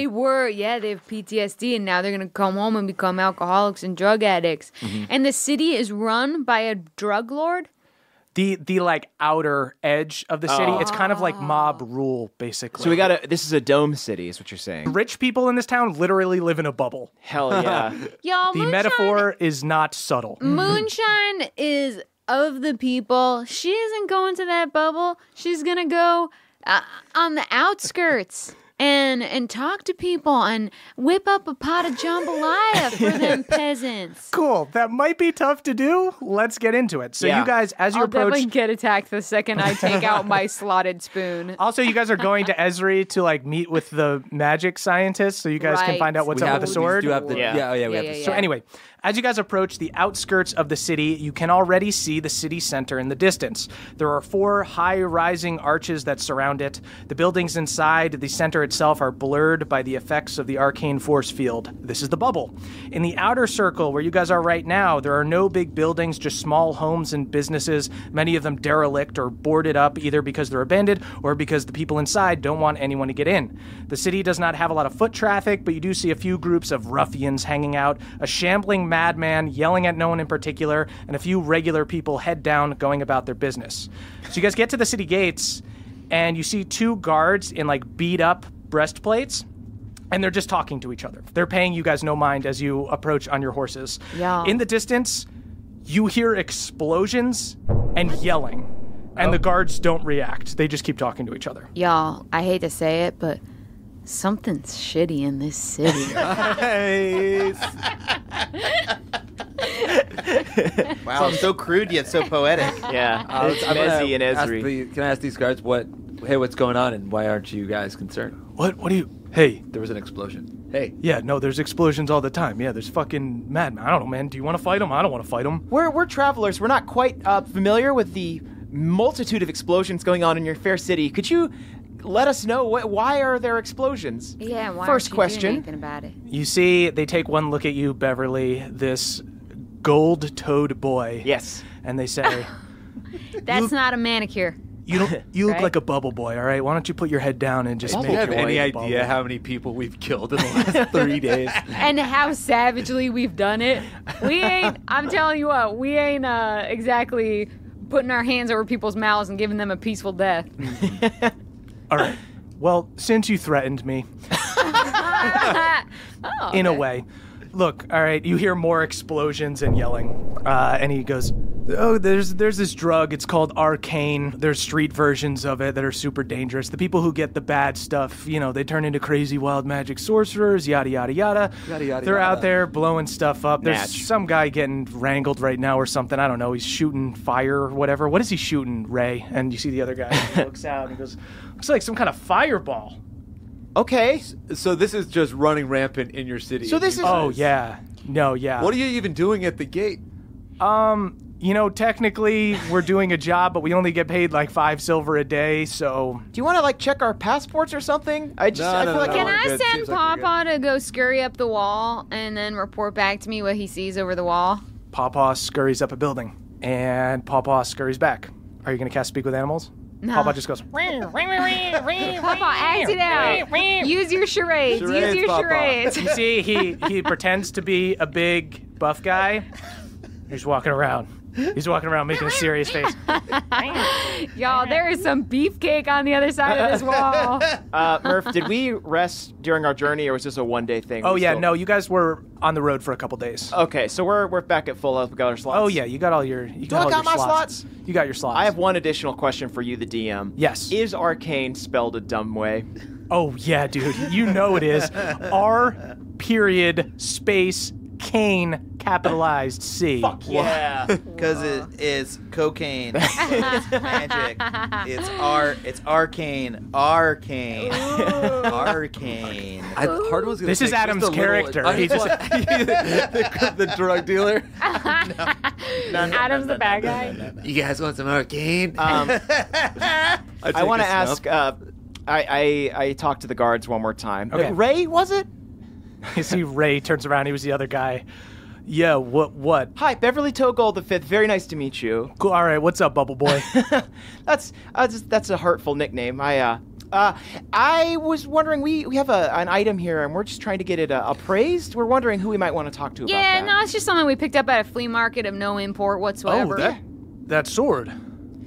they have PTSD, and now they're going to come home and become alcoholics and drug addicts. And the city is run by a drug lord? The like outer edge of the city, it's kind of like mob rule, basically. So this is a dome city, is what you're saying. Rich people in this town literally live in a bubble. Hell yeah. Y'all, The metaphor is not subtle. Moonshine is of the people. She isn't going to that bubble. She's going to go on the outskirts and talk to people and whip up a pot of jambalaya for them peasants. Cool. That might be tough to do. Let's get into it. So you guys, as you I'll approach... definitely get attacked the second I take out my slotted spoon. Also, you guys are going to Ezry to like meet with the magic scientists so you guys can Right. find out what's up with the sword. We have the, yeah, we have the So anyway, as you guys approach the outskirts of the city, you can already see the city center in the distance. There are 4 high-rising arches that surround it. The buildings inside the center itself are blurred by the effects of the arcane force field. This is the bubble. In the outer circle, where you guys are right now, there are no big buildings, just small homes and businesses, many of them derelict or boarded up either because they're abandoned or because the people inside don't want anyone to get in. The city does not have a lot of foot traffic, but you do see a few groups of ruffians hanging out, a shambling madman yelling at no one in particular, and a few regular people head down going about their business. So you guys get to the city gates, and you see 2 guards in like beat up breastplates, and they're just talking to each other. They're paying you guys no mind as you approach on your horses. Yeah. In the distance, you hear explosions and yelling, and the guards don't react. They just keep talking to each other. Y'all, I hate to say it, but something's shitty in this city. Wow, so crude yet so poetic. Yeah, it's Mezzy and Ezry. Can I ask these guards what's going on and why aren't you guys concerned? What do you... Hey. There was an explosion. Hey. Yeah, no, there's explosions all the time. Yeah, there's fucking madmen. I don't know, man. Do you want to fight them? I don't want to fight them. We're travelers. We're not quite familiar with the multitude of explosions going on in your fair city. Could you let us know why are there explosions? Yeah, why First aren't you question. doing anything about it? You see, they take one look at you, Beverly, this gold-toed boy. Yes. And they say, That's not a manicure. you look Right? like a bubble boy, all right? Why don't you put your head down and just Do make you have your any way idea bubble? how many people we've killed in the last 3 days? And how savagely we've done it. I'm telling you what, we ain't exactly putting our hands over people's mouths and giving them a peaceful death. All right. Well, since you threatened me, in a way. Look, all right, you hear more explosions and yelling. And he goes, oh, there's this drug. It's called Arcane. There's street versions of it that are super dangerous. The people who get the bad stuff, they turn into crazy wild magic sorcerers, yada, yada, yada. Yada, yada, They're out yada. there blowing stuff up. There's Natch. some guy getting wrangled right now or something. I don't know. He's shooting fire or whatever. What is he shooting, Ray? And you see the other guy he looks out and he goes, looks like some kind of fireball. Okay. So this is just running rampant in your city. So this is- Oh, yeah. No, yeah. What are you even doing at the gate? Technically, we're doing a job, but we only get paid like 5 silver a day, so... Do you want to check our passports or something? I feel like Can we're I good. send Seems like we're Pawpaw to go scurry up the wall and then report back to me what he sees over the wall? Pawpaw scurries up a building, and Pawpaw scurries back. Are you going to cast Speak with Animals? No. Pawpaw just goes... Pawpaw, act it out. Use your charades. Use Charades, your Pawpaw. charades. You see, he pretends to be a big, buff guy. He's walking around. He's walking around making a serious face. Y'all, there is some beefcake on the other side of this wall. Murph, did we rest during our journey, or was this a one-day thing? Oh, We yeah, still- no, you guys were on the road for a couple days. Okay, so we're back at full health. We got our slots. Oh, yeah, you got all your... You Do I all got your my slots. slots? You got your slots. I have one additional question for you, the DM. Yes. Is arcane spelled a dumb way? Oh, yeah, dude. You know it is. R period space Cane, capitalized C. Fuck yeah. Because it is cocaine. It's magic. It's art. It's arcane. Arcane. Arcane. Hardwood's gonna This is take just Adam's a little- character. I He's just want- the drug dealer. Adam's the bad guy. You guys want some arcane? I want to ask. I talked to the guards one more time. Okay. Ray, was it? You see Ray turns around. He was the other guy. Yeah, what? Hi, Beverly Togold the Fifth. Very nice to meet you. Cool. All right, what's up, Bubble Boy? That's a hurtful nickname. I was wondering, we have an item here, and we're just trying to get it appraised. We're wondering who we might want to talk to about that. Yeah, no, it's just something we picked up at a flea market of no import whatsoever. That sword.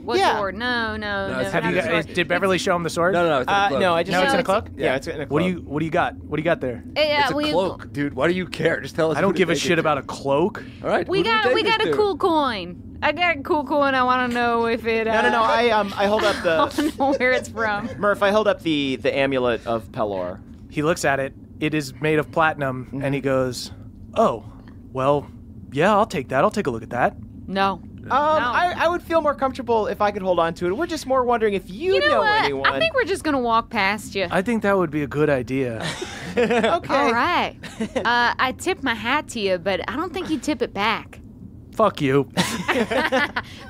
What Yeah. sword? No, it's- Have not you the guys, sword. did Beverly show him the sword? No, it's a cloak. No, I just. No, it's in a it's- cloak? Yeah, it's in a cloak. What do you got? What do you got there? Yeah, It's a cloak, dude. Why do you care? Just tell us. I don't who to give a take shit it about to. a cloak. All right. We who do got take a it to? cool coin. I got a cool coin. I want to know if it. No. I hold up I the don't know where it's from. Murph. I hold up the amulet of Pelor. He looks at it. It is made of platinum, and he goes, "Oh, well, yeah, I'll take that. I'll take a look at that." No. I would feel more comfortable if I could hold on to it. We're just more wondering if you You know what? anyone. I think we're just gonna walk past you. I think that would be a good idea. Okay. All right. I tip my hat to you, but I don't think you tip it back. Fuck you.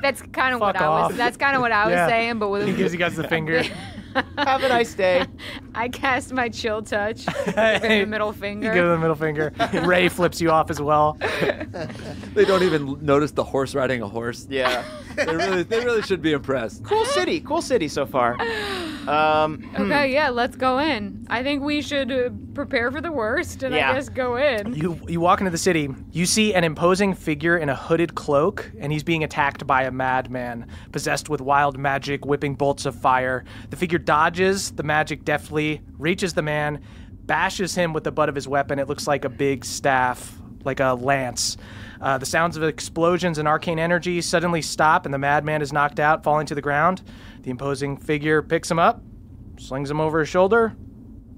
That's kind of what Fuck I was. off. That's kind of what I was Yeah. saying, but with He gives you guys the finger. Have a nice day. I cast my chill touch. Give the middle You finger. give him the middle finger. Ray flips you off as well. They don't even notice the horse riding a horse. Yeah. They really should be impressed. Cool city so far. Okay, yeah, let's go in. I think we should prepare for the worst and Yeah. I guess go in. You walk into the city. You see an imposing figure in a hooded cloak, and he's being attacked by a madman, possessed with wild magic, whipping bolts of fire. The figure dodges the magic deftly, reaches the man, bashes him with the butt of his weapon. It looks like a big staff, like a lance. The sounds of explosions and arcane energy suddenly stop, and the madman is knocked out, falling to the ground. The imposing figure picks him up, slings him over his shoulder,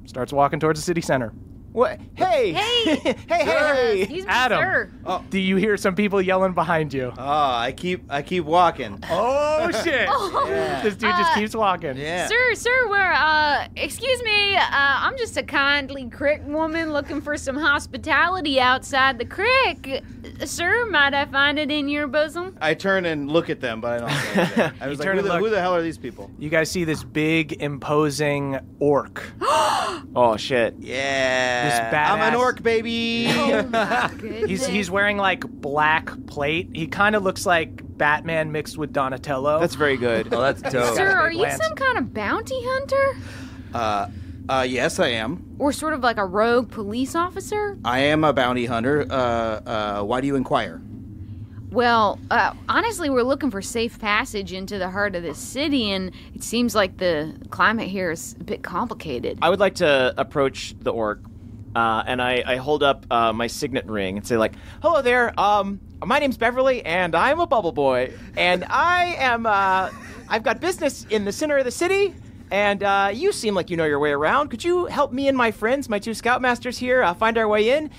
starts walking towards the city center. What? Hey! Hey! hey! Excuse me, Adam. sir. Do you hear some people yelling behind you? Oh, I keep walking. Oh shit! This dude just keeps walking. Yeah. Sir, excuse me, I'm just a kindly crick woman looking for some hospitality outside the crick. Sir, might I find it in your bosom? I turn and look at them, but I don't say anything. I was You turn like, and look. who the hell are these people? You guys see this big, imposing orc. Oh shit. Yeah. This I'm an badass- orc, baby. Oh my goodness. He's wearing like black plate. He kind of looks like Batman mixed with Donatello. That's very good. Oh, that's dope. Sir, got a are big you lance. some kind of bounty hunter? Yes, I am. Or sort of like a rogue police officer? I am a bounty hunter. Why do you inquire? Well, honestly, we're looking for safe passage into the heart of this city, and it seems like the climate here is a bit complicated. I would like to approach the orc, and I hold up my signet ring and say, like, hello there, my name's Beverly, and I'm a bubble boy, and I am, I've got business in the center of the city, and you seem like you know your way around. Could you help me and my friends, my two scoutmasters here, find our way in?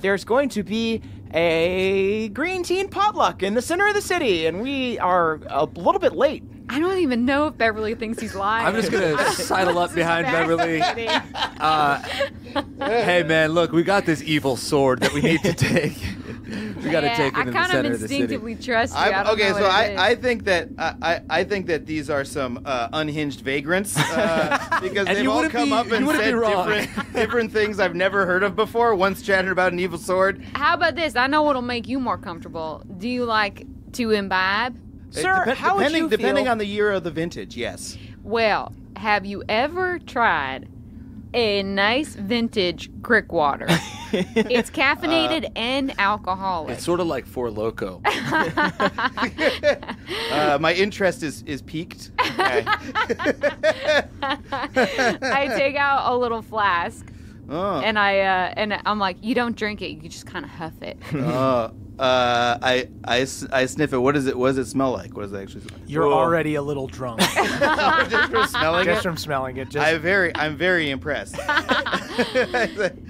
There's going to be a green teen potluck in the center of the city, and we are a little bit late. I don't even know if Beverly thinks he's lying. I'm just gonna sidle up behind Beverly. Hey man, look, we got this evil sword that we need to take. We gotta take it I in the kind center of of the city. instinctively trust you. I don't Okay, know so what it is. I think that I think that these are some unhinged vagrants because And they've you all wouldn't come be- up you and wouldn't be said wrong. different things I've never heard of before. Once chatted about an evil sword. How about this? I know what'll make you more comfortable. Do you like to imbibe? Sir, how would you depending feel? on the year of the vintage, yes. Well, have you ever tried a nice vintage crick water? It's caffeinated and alcoholic. It's sort of like Four Loko. My interest is piqued. Okay. I take out a little flask Oh. and I'm like, you don't drink it, you just kind of huff it. I sniff it. What is it? What does it smell like? What does it actually smell like? You're already a little drunk. Just from smelling Just it? from smelling it. I'm very impressed.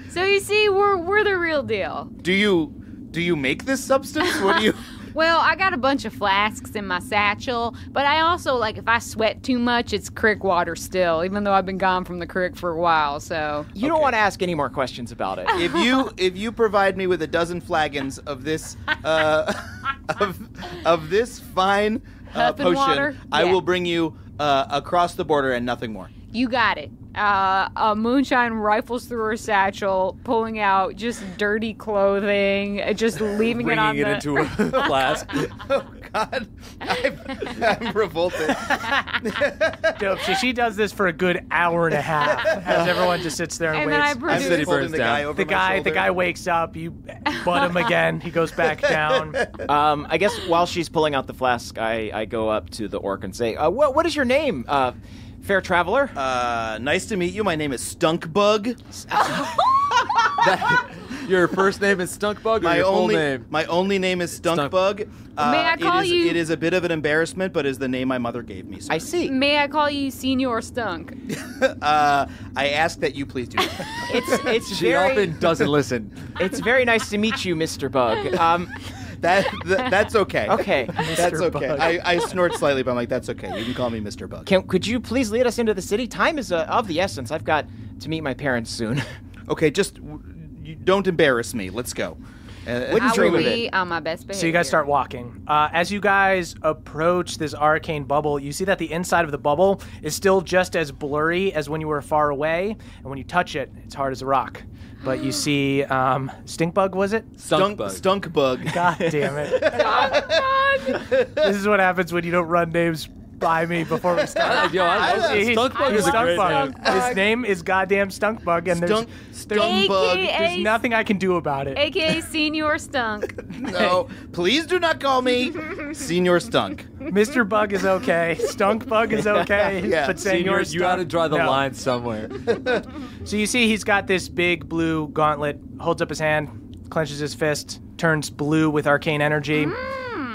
So you see, we're the real deal. Do you make this substance? What do you? Well, I got a bunch of flasks in my satchel, but I also, like, if I sweat too much, it's creek water still, even though I've been gone from the creek for a while, so... You don't want to ask any more questions about it. If you provide me with a dozen flagons of this of this fine potion, water? I Yeah. will bring you across the border and nothing more. You got it. Moonshine rifles through her satchel, pulling out just dirty clothing, just leaving it on Bringing it into a flask. Oh God, I'm revolted. Dope. So she does this for a good hour and a half as everyone just sits there and And then waits. I produce... City burns the down. guy over my The shoulder. guy wakes up. You butt him again. He goes back down. I guess while she's pulling out the flask, I go up to the orc and say, what is your name, fair traveler? Nice to meet you. My name is Stunkbug. Your first name is Stunkbug, or My your full only name? my only name is Stunkbug. May I call you- It is a bit of an embarrassment, but is the name my mother gave me. Sir. I see. May I call you Senior Stunk? I ask that you please do that. It's She very often doesn't listen. it's very nice to meet you, Mr. Bug. That's okay. Okay. That's Mr. okay. Bug. I snort slightly, but I'm like, that's okay. You can call me Mr. Bug. Could you please lead us into the city? Time is of the essence. I've got to meet my parents soon. Okay, just you don't embarrass me. Let's go. Wouldn't I dream will of be it. on my best behavior. So you guys start walking. As you guys approach this arcane bubble, you see that the inside of the bubble is still just as blurry as when you were far away, and when you touch it, it's hard as a rock. But you see, Stinkbug, was it? Stunkbug. God damn it. This is what happens when you don't run names by me before we start. Yo, I love He's- Stunkbug he's is a great Stunkbug. name. His name is goddamn Stunkbug, and there's Stunkbug. there's nothing I can do about it. AKA Senior Stunk. No, please do not call me Senior Stunk. Mr. Bug is okay. Stunkbug is okay. Yeah. But Senior, Senior you got to draw the no. line somewhere. So you see he's got this big blue gauntlet, holds up his hand, clenches his fist, turns blue with arcane energy,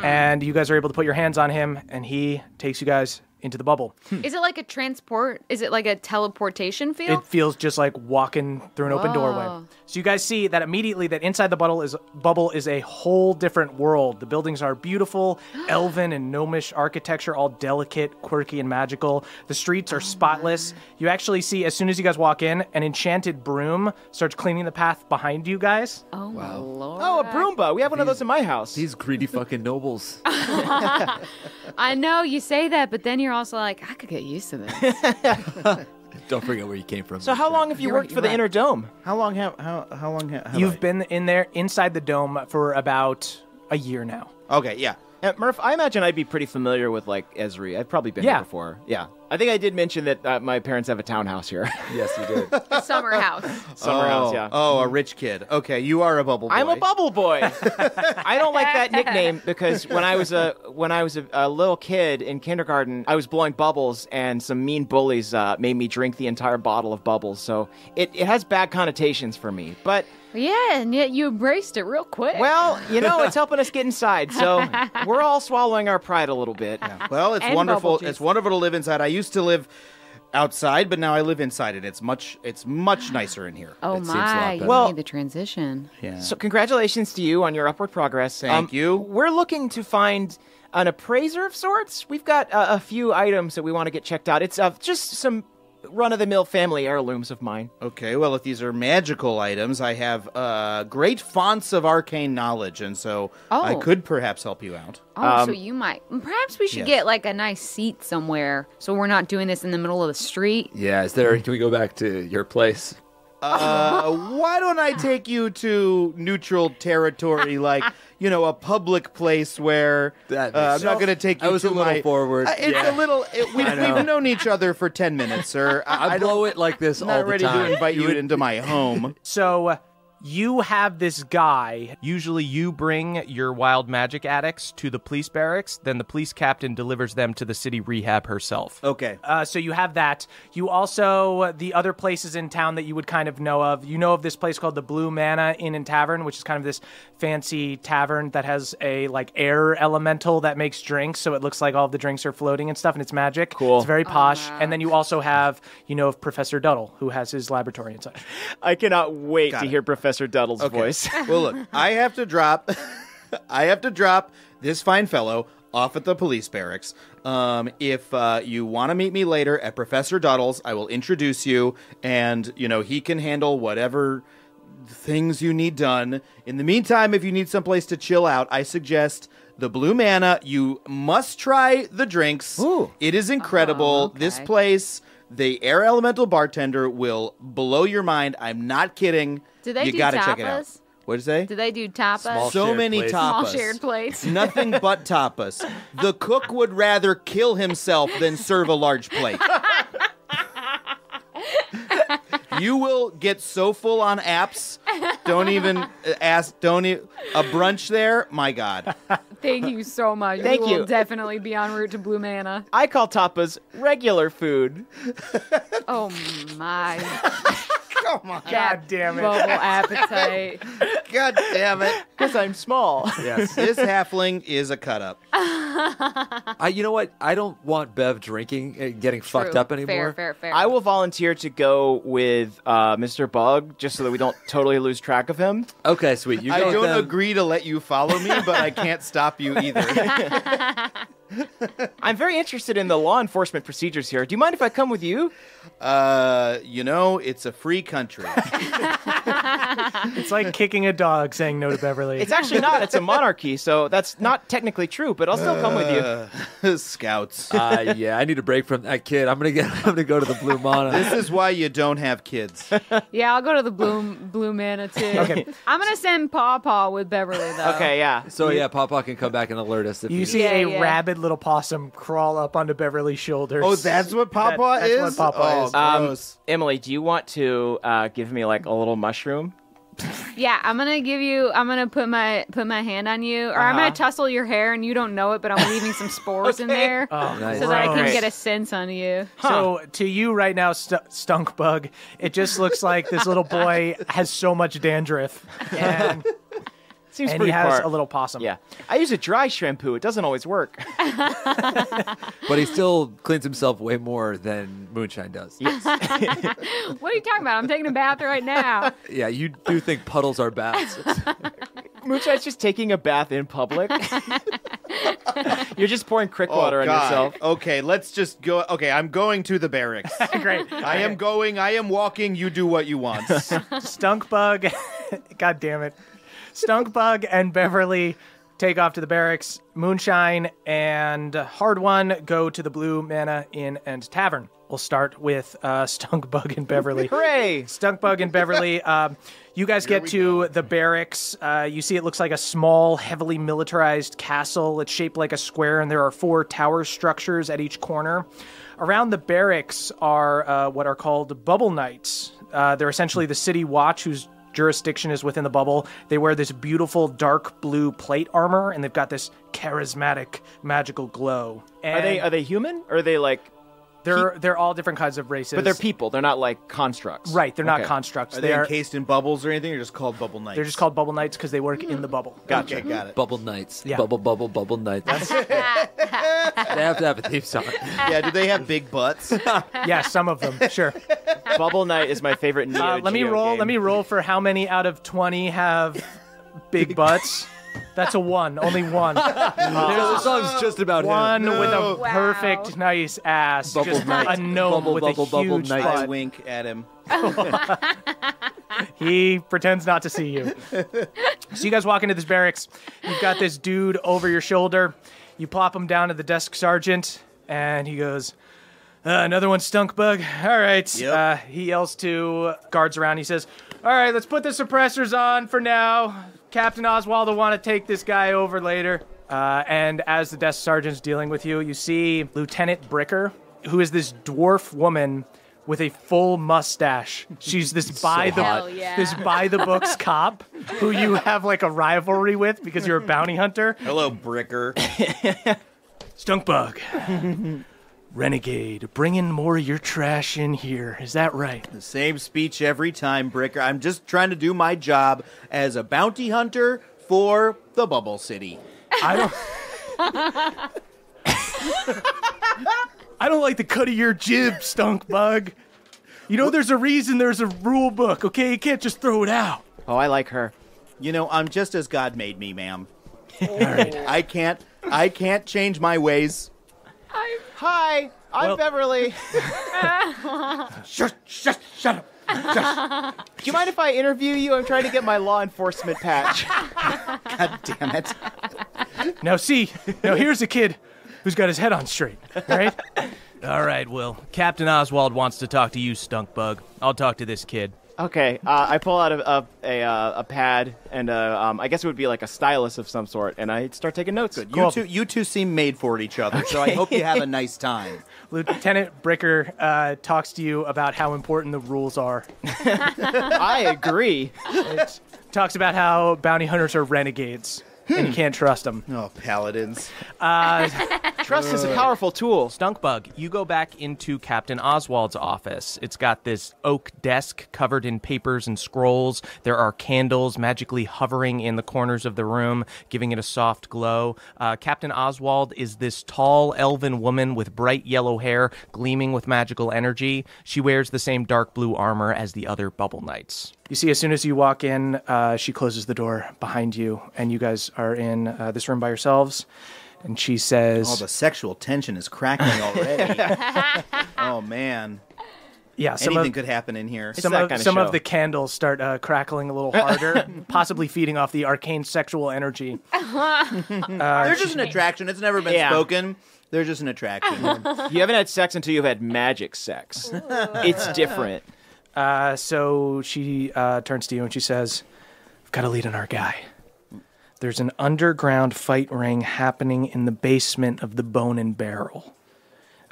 and you guys are able to put your hands on him, and he takes you guys into the bubble. Is it like a transport? Is it like a teleportation field? It feels just like walking through an open doorway. Whoa. So you guys see that immediately that inside the bubble is a whole different world. The buildings are beautiful, elven and gnomish architecture, all delicate, quirky, and magical. The streets are spotless. You actually see, as soon as you guys walk in, an enchanted broom starts cleaning the path behind you guys. Oh, my Lord. Oh, a Broomba. We have one of those in my house. These greedy fucking nobles. I know you say that, but then you're also like, I could get used to this. Don't forget where you came from. So how long have you You're worked right, for the you're Inner Dome? How long have You've been in there inside the dome for about a year now. Okay, yeah. Murph, I imagine I'd be pretty familiar with, like, Ezry. I've probably been Yeah. here before. Yeah. I think I did mention that my parents have a townhouse here. Yes, you did. Summer house. Summer house, yeah. Oh, a rich kid. Okay, you are a bubble boy. I'm a bubble boy. I don't like that nickname because when I was a little kid in kindergarten, I was blowing bubbles, and some mean bullies made me drink the entire bottle of bubbles. So it has bad connotations for me. But Yeah, and yet you embraced it real quick. well, it's helping us get inside. So we're all swallowing our pride a little bit. Well, it's And wonderful. bubble juice. It's wonderful to live inside. I used to live outside, but now I live inside, and it's much nicer in here. oh It seems a lot my, better. you Well- made the transition. Yeah. So congratulations to you on your upward progress. Thank you. We're looking to find an appraiser of sorts. We've got a few items that we want to get checked out. It's just some run-of-the-mill family heirlooms of mine. Okay, well, if these are magical items, I have great fonts of arcane knowledge, and so I Oh. could perhaps help you out. Oh, so you might. Perhaps we should yes. get like a nice seat somewhere so we're not doing this in the middle of the street. Yeah, can we go back to your place? Why don't I take you to neutral territory, like, a public place where That I'm makes not sense. going to take you I was to a little my... forward. It's Yeah. a little... we've known each other for 10 minutes, sir. I blow it like this I'm all not the ready time. to invite you would- into my home. So You have this guy. Usually you bring your wild magic addicts to the police barracks, then the police captain delivers them to the city rehab herself. Okay. So you have that. You also, the other places in town that you would kind of know of, you know of this place called the Blue Manna Inn and Tavern, which is kind of this fancy tavern that has a like air elemental that makes drinks, so it looks like all of the drinks are floating and stuff, and it's magic. Cool. It's very posh. And then you also have, of Professor Duddle, who has his laboratory and such. I cannot wait to hear Professor Duddle's voice. Well, look, I have to drop this fine fellow off at the police barracks. If you want to meet me later at Professor Duddle's, I will introduce you, and he can handle whatever things you need done. In the meantime, if you need someplace to chill out, I suggest the Blue Manna. You must try the drinks. Ooh. It is incredible. Okay. This place, the air elemental bartender will blow your mind. I'm not kidding. Do they you do gotta tapas? check it out. What'd you say? Do they do tapas? So many tapas. Small shared plates. Nothing but tapas. The cook would rather kill himself than serve a large plate. You will get so full on apps. Don't even ask. A brunch there? My God. Thank you so much. Thank we you. will definitely be en route to Blue Manna. I call tapas regular food. Oh my. Come on. God damn it. Bubble appetite. God damn it. Because I'm small. Yes, this halfling is a cut up. You know what? I don't want Bev drinking and getting fucked True. up anymore. Fair. I will volunteer to go with Mr. Bug just so that we don't totally lose track of him. Okay, sweet. You I go with don't them. agree to let you follow me, but I can't stop you either. I'm very interested in the law enforcement procedures here. Do you mind if I come with you? It's a free country. It's like kicking a dog saying no to Beverly. It's actually not. It's a monarchy, so that's not technically true, but I'll still come with you. Scouts. Yeah, I need a break from that kid. I'm gonna go to the Blue Mana. This is why you don't have kids. Yeah, I'll go to the Blue Manna too. Okay. I'm gonna send Paw with Beverly though. Okay, yeah. So yeah, Pawpaw can come back and alert us if You you see Yeah, a yeah. rabid little possum crawl up onto Beverly's shoulders. Oh, that's what Pawpaw That's is? what Pawpaw is. Gross. Emily, do you want to give me like a little mushroom? Yeah, I'm gonna put my hand on you, or I'm gonna tussle your hair, and you don't know it, but I'm leaving some spores in there, nice. so that I can Gross. get a sense on you. So to you right now, Stunk Bug, it just looks like this little boy has so much dandruff, and Seems he pretty has part. a little possum. Yeah. I use a dry shampoo. It doesn't always work. But he still cleans himself way more than Moonshine does. What are you talking about? I'm taking a bath right now. Yeah, you do think puddles are baths. Moonshine's just taking a bath in public. You're just pouring crick water on God. yourself. Okay, let's just go. Okay, I'm going to the barracks. Great. I am going. I am walking. You do what you want. Stunk Bug, God damn it. Stunk Bug and Beverly take off to the barracks. Moonshine and Hard One go to the Blue Manna Inn and Tavern. We'll start with Stunk Bug and Beverly. Hooray! Stunk Bug and Beverly, you guys get to the barracks. You see it looks like a small, heavily militarized castle. It's shaped like a square, and there are 4 tower structures at each corner. Around the barracks are what are called bubble knights. They're essentially the city watch whose jurisdiction is within the bubble. They wear this beautiful dark blue plate armor, and they've got this charismatic magical glow. And Are they human? Or are they like... They're all different kinds of races. But they're people. They're not like constructs. Right, they're not Okay. constructs. Are they encased in bubbles or anything, or just called bubble knights? They're just called bubble knights because they work in the bubble. Gotcha. Got it. Bubble Knights. Yeah. Bubble Knights. They have to have a theme song. Yeah. Do they have big butts? Yeah, some of them, sure. Bubble Knight is my favorite Neo Let me Geo roll. game. Let me roll for how many out of 20 have big butts. That's a 1. Only 1. The song's just about One him. with a Wow. perfect, nice ass. Bubble just Knight. a gnome Bubble, with bubble, a bubble huge Knight. I butt. wink at him. He pretends not to see you. So you guys walk into this barracks. You've got this dude over your shoulder. You plop him down to the desk sergeant, and he goes, another one, Stunk Bug. All right. Yep. He yells to guards around. He says, all right, let's put the suppressors on for now. Captain Oswald will want to take this guy over later. And as the desk sergeant's dealing with you, you see Lieutenant Bricker, who is this dwarf woman with a full mustache. She's this by the books cop who you have like a rivalry with because you're a bounty hunter. Hello, Bricker. Stunkbug. Renegade, bringing more of your trash in here. Is that right? The same speech every time, Bricker. I'm just trying to do my job as a bounty hunter for the Bubble City. I don't like the cut of your jib, Stunkbug. You know, there's a reason there's a rule book, okay? You can't just throw it out. Oh, I like her. You know, I'm just as God made me, ma'am. All right. I can't change my ways. Hi, I'm Beverly. Shut up. Do you mind if I interview you? I'm trying to get my law enforcement patch. God damn it. Now here's a kid who's got his head on straight, right? All right, Will. Captain Oswald wants to talk to you, Stunkbug. I'll talk to this kid. Okay, I pull out a pad, and I guess it would be like a stylus of some sort, and I start taking notes. Good. Cool. You two seem made for each other, so I hope you have a nice time. Lieutenant Bricker talks to you about how important the rules are. I agree. It talks about how bounty hunters are renegades. And you can't trust them. Oh, paladins. Trust is a powerful tool. Stunkbug, you go back into Captain Oswald's office. It's got this oak desk covered in papers and scrolls. There are candles magically hovering in the corners of the room, giving it a soft glow. Captain Oswald is this tall elven woman with bright yellow hair, gleaming with magical energy. She wears the same dark blue armor as the other Bubble Knights. You see, as soon as you walk in, she closes the door behind you, and you guys are in this room by yourselves. And she says... Oh, the sexual tension is crackling already. Oh, man. Yeah, anything could happen in here. Some of the candles start crackling a little harder, possibly feeding off the arcane sexual energy. They're just an attraction. It's never been spoken. They're just an attraction. You haven't had sex until you've had magic sex. It's different. So she turns to you and she says, I've got to lead on our guy. There's an underground fight ring happening in the basement of the Bone and Barrel.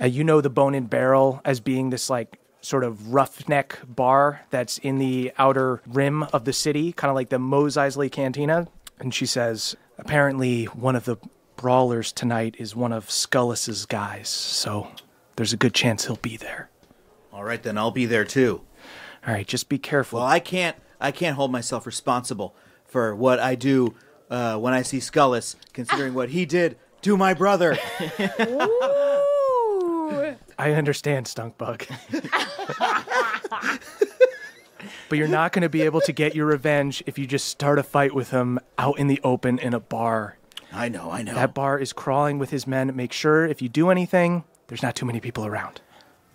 You know the Bone and Barrel as being this like sort of roughneck bar that's in the outer rim of the city, kind of like the Mos Eisley Cantina. And she says, apparently one of the brawlers tonight is one of Skullus's guys, so there's a good chance he'll be there. All right, then I'll be there too. All right, just be careful. Well, I can't hold myself responsible for what I do when I see Skullus, considering what he did to my brother. I understand, Stunkbug. But you're not going to be able to get your revenge if you just start a fight with him out in the open in a bar. I know. That bar is crawling with his men. Make sure if you do anything, there's not too many people around.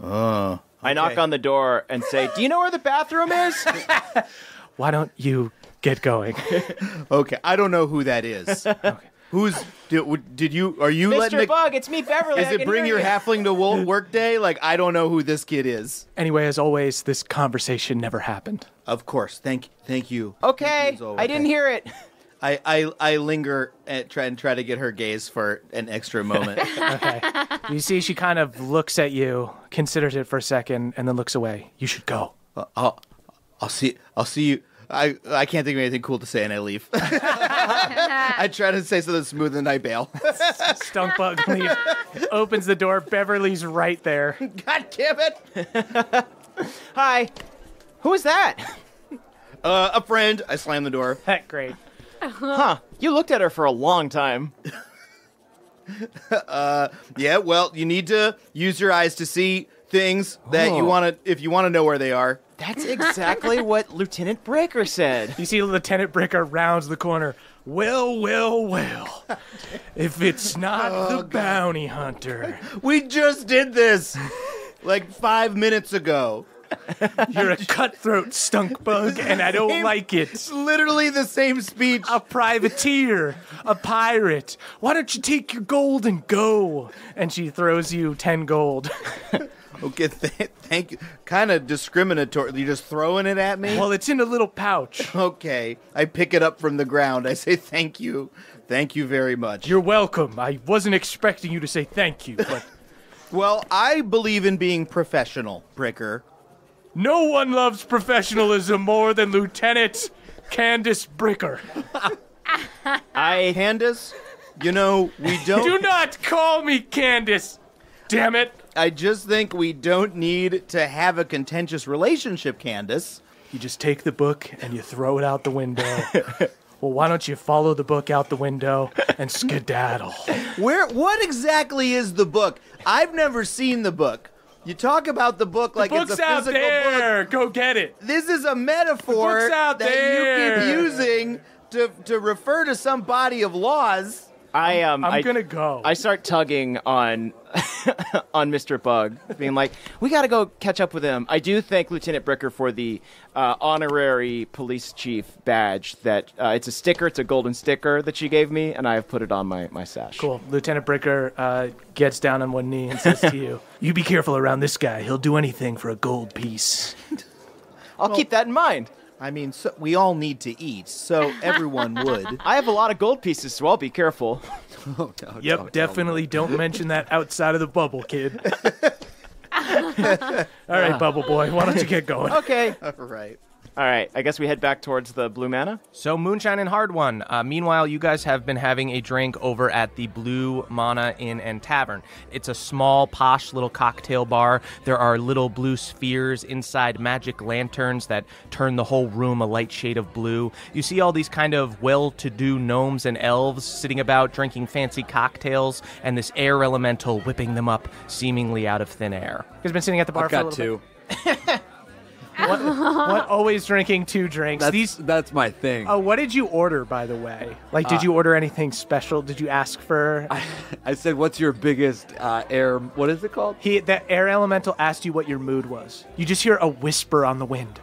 Oh. I knock on the door and say, do you know where the bathroom is? Why don't you get going? Okay, I don't know who that is. Okay. Are you Mr. Bug, it's me, Beverly. Is it bring your halfling to work day? Like, I don't know who this kid is. Anyway, as always, this conversation never happened. Of course. Thank you. Okay, I didn't hear it. I linger and try to get her gaze for an extra moment. Okay. You see, she kind of looks at you, considers it for a second, and then looks away. You should go. I'll see you. I can't think of anything cool to say, and I leave. I try to say something smooth, and I bail. Stunkbug leaves, opens the door. Beverly's right there. God damn it! Hi. Who is that? A friend. I slam the door. Great. Huh. You looked at her for a long time. Yeah, well, you need to use your eyes to see things that you want to, if you want to know where they are. That's exactly what Lieutenant Breaker said. You see Lieutenant Breaker rounds the corner. Well. If it's not the bounty hunter. We just did this like 5 minutes ago. You're a cutthroat, Stunkbug, and I don't like it. It's literally the same speech. A privateer, a pirate. Why don't you take your gold and go? And she throws you 10 gold. Okay, thank you. Kind of discriminatory. You're just throwing it at me? Well, it's in a little pouch. Okay. I pick it up from the ground. I say thank you. Thank you very much. You're welcome. I wasn't expecting you to say thank you, but Well, I believe in being professional, Bricker. No one loves professionalism more than Lieutenant Candace Bricker. Candace, we don't... Do not call me Candace! Damn it! I just think we don't need to have a contentious relationship, Candace. You just take the book and you throw it out the window. Well, why don't you follow the book out the window and skedaddle? What exactly is the book? I've never seen the book. You talk about the book like it's a physical book's out there. book. Go get it. This is a metaphor that you keep using to refer to some body of laws. I'm gonna go. I start tugging on on Mr. Bug, being like, we gotta go catch up with him. I do thank Lieutenant Bricker for the honorary police chief badge. That it's a sticker, it's a golden sticker that she gave me, and I have put it on my sash. Cool. Lieutenant Bricker gets down on one knee and says to you, "You be careful around this guy. He'll do anything for a gold piece." I'll keep that in mind. I mean, we all need to eat, so everyone would. I have a lot of gold pieces, so I'll be careful. Yep, definitely don't mention that outside of the bubble, kid. All right, Bubble Boy, why don't you get going? Okay. All right, I guess we head back towards the Blue Mana. So Moonshine and Hard One. Meanwhile, you guys have been having a drink over at the Blue Mana Inn and Tavern. It's a small, posh little cocktail bar. There are little blue spheres inside magic lanterns that turn the whole room a light shade of blue. You see all these kind of well-to-do gnomes and elves sitting about drinking fancy cocktails, and this air elemental whipping them up seemingly out of thin air. You guys been sitting at the bar I've for a got little two. bit? What? Always drinking 2 drinks. That's my thing. Oh, what did you order, by the way? Like, did you order anything special? Did you ask for? I said, "What's your biggest air? What is it called?" The air elemental asked you what your mood was. You just hear a whisper on the wind.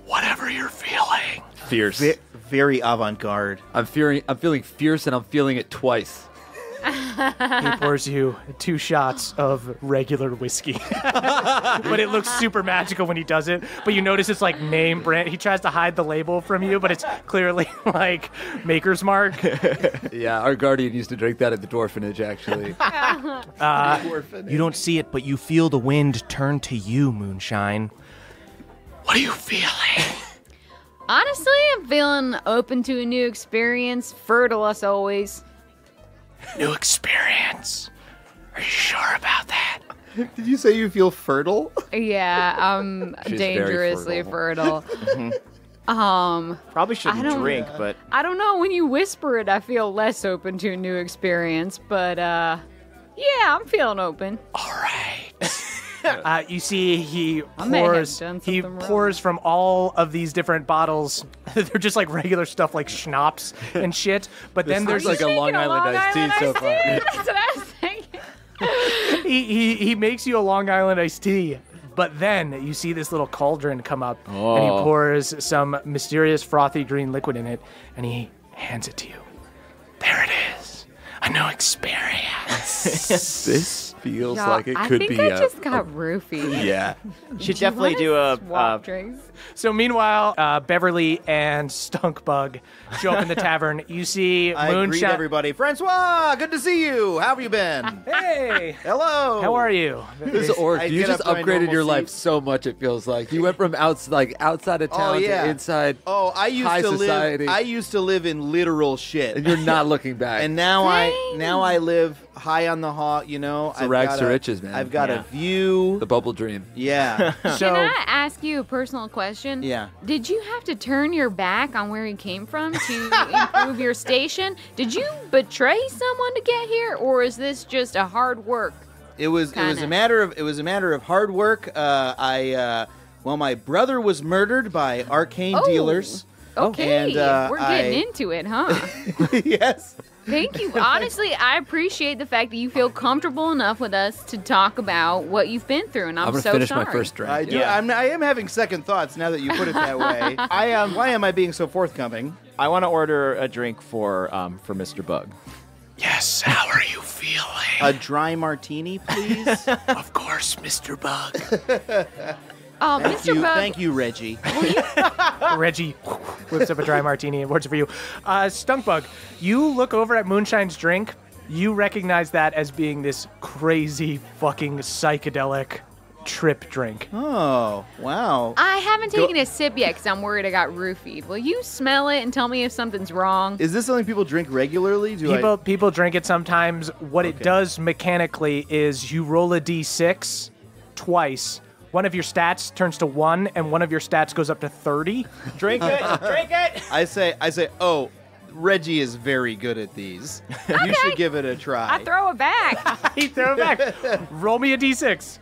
Whatever you're feeling. Fierce. Very avant-garde. I'm feeling fierce, and I'm feeling it twice. He pours you 2 shots of regular whiskey. But it looks super magical when he does it. But you notice it's like name brand. He tries to hide the label from you, but it's clearly like Maker's Mark. Yeah, our guardian used to drink that at the Dwarfenage, actually. You don't see it, but you feel the wind turn to you, Moonshine. What are you feeling? Honestly, I'm feeling open to a new experience. Fertile as always. New experience. Are you sure about that? Did you say you feel fertile? Yeah, I'm She's dangerously fertile. Probably shouldn't drink, but I don't know. When you whisper it, I feel less open to a new experience. But yeah, I'm feeling open. All right. You see, he may have pours. done He something pours from all of these different bottles. They're just like regular stuff, like schnapps and shit. But then there's like a Long Island iced tea so far. That's what I was thinking. he makes you a Long Island iced tea. But then you see this little cauldron come up, and he pours some mysterious frothy green liquid in it, and he hands it to you. There it is. A new experience. This feels Yeah, like it I could think be I just got roofied. Yeah. should definitely do a swap drinks. So meanwhile, Beverly and Stunkbug show up in the tavern. You see I greet Moonshine. everybody. Francois, good to see you. How have you been? Hey, Hello. how are you? This orc, I you get just up to my upgraded normal your life seat. so much. It feels like you went from outside of town to inside. Oh, I used high to society. live. I used to live in literal shit, And you're not looking back. and now Dang. I live high on the hog. You know, It's the rags to riches, man. I've got Yeah. a view. the bubble dream. Yeah. So Can I ask you a personal question? Yeah. Did you have to turn your back on where you came from to improve your station? Did you betray someone to get here, or is this just a hard work? It was Kinda. a matter of hard work. My brother was murdered by arcane Oh. dealers. Okay, And, we're getting into it, huh? Yes. Thank you. Honestly, I appreciate the fact that you feel comfortable enough with us to talk about what you've been through, and I'm gonna so finish sorry. my first drink. I do. Yeah. I am having second thoughts now that you put it that way. Why am I being so forthcoming? I want to order a drink for Mr. Bug. yes, how are you feeling? A dry martini, please. Of course, Mr. Bug. Mr. Bug, Thank you, Reggie. Reggie whips up a dry martini and pours it for you. Stunkbug, you look over at Moonshine's drink, You recognize that as being this crazy fucking psychedelic trip drink. Oh, wow. I haven't taken a sip yet because I'm worried I got roofied. Will you smell it and tell me if something's wrong? Is this something people drink regularly? People drink it sometimes. What it does mechanically is you roll a d6 twice. One of your stats turns to 1, and one of your stats goes up to 30. Drink it. Drink it. I say, oh, Reggie is very good at these. Okay. You should give it a try. I throw it back. He throw it back. Roll me a d6.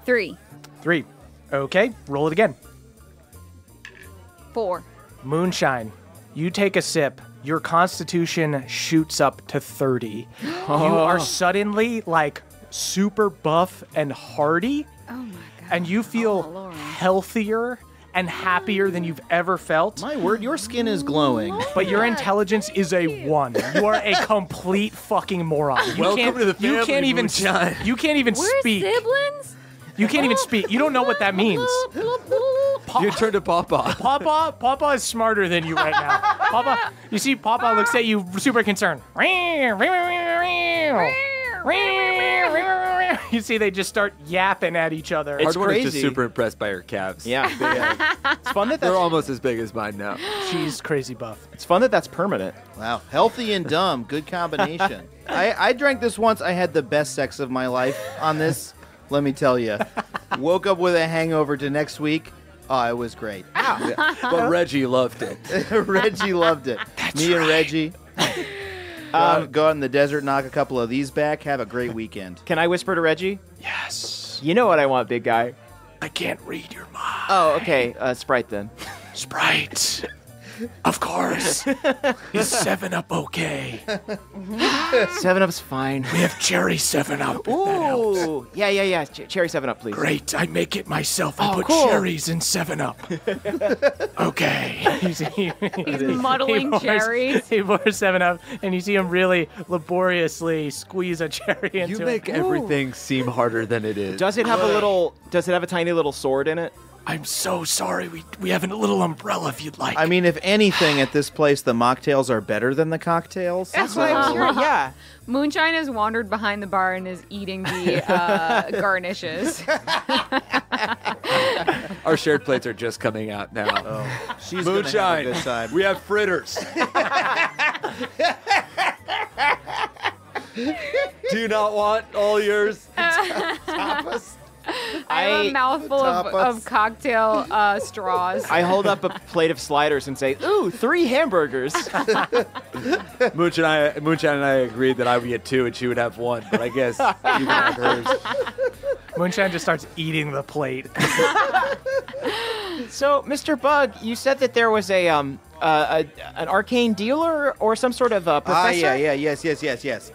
3. 3. Okay, roll it again. 4. Moonshine. You take a sip. Your constitution shoots up to 30. You are suddenly like super buff and hardy. Oh my god. And you feel healthier and happier than you've ever felt. My word, your skin is glowing. But your intelligence is a 1. You are a complete fucking moron. Welcome to the family, you can't even Moonshine. You can't even We're speak. siblings? You can't even speak. You don't know what that means. You turn to Papa. Papa is smarter than you right now. Papa, you see, Papa looks at you super concerned. You see, they just start yapping at each other. It's Hardware is crazy. just super impressed by her calves. Yeah. It's fun that They're almost as big as mine now. She's crazy buff. It's fun that that's permanent. Wow. Healthy and dumb. Good combination. I drank this once. I had the best sex of my life on this. Let me tell you. Woke up with a hangover to next week. Oh, it was great. But Reggie loved it. Reggie loved it. Me and Reggie. Go out in the desert, knock a couple of these back, have a great weekend. Can I whisper to Reggie? Yes. You know what I want, big guy. I can't read your mind. Oh, okay. Sprite then. Sprite. Of course. Is 7-Up okay? 7-Up's fine. We have cherry 7-Up. Ooh. Yeah. Cherry 7-Up, please. Great. I make it myself. I put cool. cherries in 7-Up. Okay. He's muddling cherries. He pours 7-Up, and you see him really laboriously squeeze a cherry into it. You make everything seem harder than it is. Does it have a tiny little sword in it? I'm so sorry. We have a little umbrella if you'd like. I mean, if anything, at this place, the mocktails are better than the cocktails. That's what I'm hearing. Yeah. Moonshine has wandered behind the bar and is eating the garnishes. Our shared plates are just coming out now. Oh, she's Moonshine. gonna have a good time. We have fritters. Do you not want all yours? Tapas. I have a mouthful of cocktail straws. I hold up a plate of sliders and say, "Ooh, 3 hamburgers." Moonshine and I agreed that I would get 2 and she would have 1, but I guess you can have hers. Moonshine just starts eating the plate. So, Mr. Bug, you said that there was an arcane dealer or some sort of professor? Yes.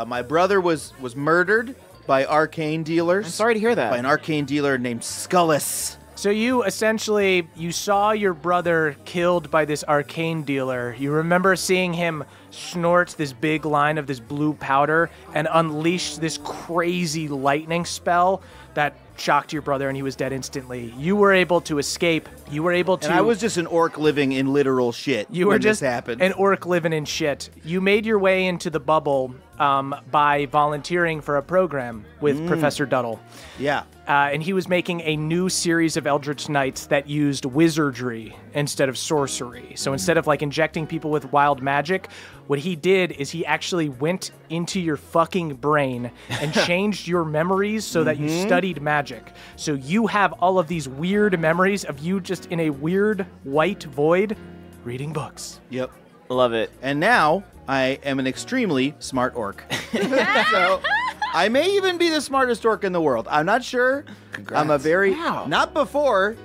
My brother was murdered by arcane dealers. I'm sorry to hear that. By an arcane dealer named Scullus. So you saw your brother killed by this arcane dealer. You remember seeing him snort this big line of this blue powder and unleash this crazy lightning spell that shocked your brother and he was dead instantly. You were able to escape. You were able to... And I was just an orc living in literal shit when this happened. An orc living in shit. You made your way into the bubble by volunteering for a program with Professor Duddle. Yeah. And he was making a new series of Eldritch Knights that used wizardry instead of sorcery. So instead of like injecting people with wild magic, what he did is he actually went into your fucking brain and changed your memories so that you studied magic. So you have all of these weird memories of you just in a weird white void reading books. Yep. Love it. And now I am an extremely smart orc. So I may even be the smartest orc in the world. I'm not sure. Congrats. I'm a very... Wow. Not before,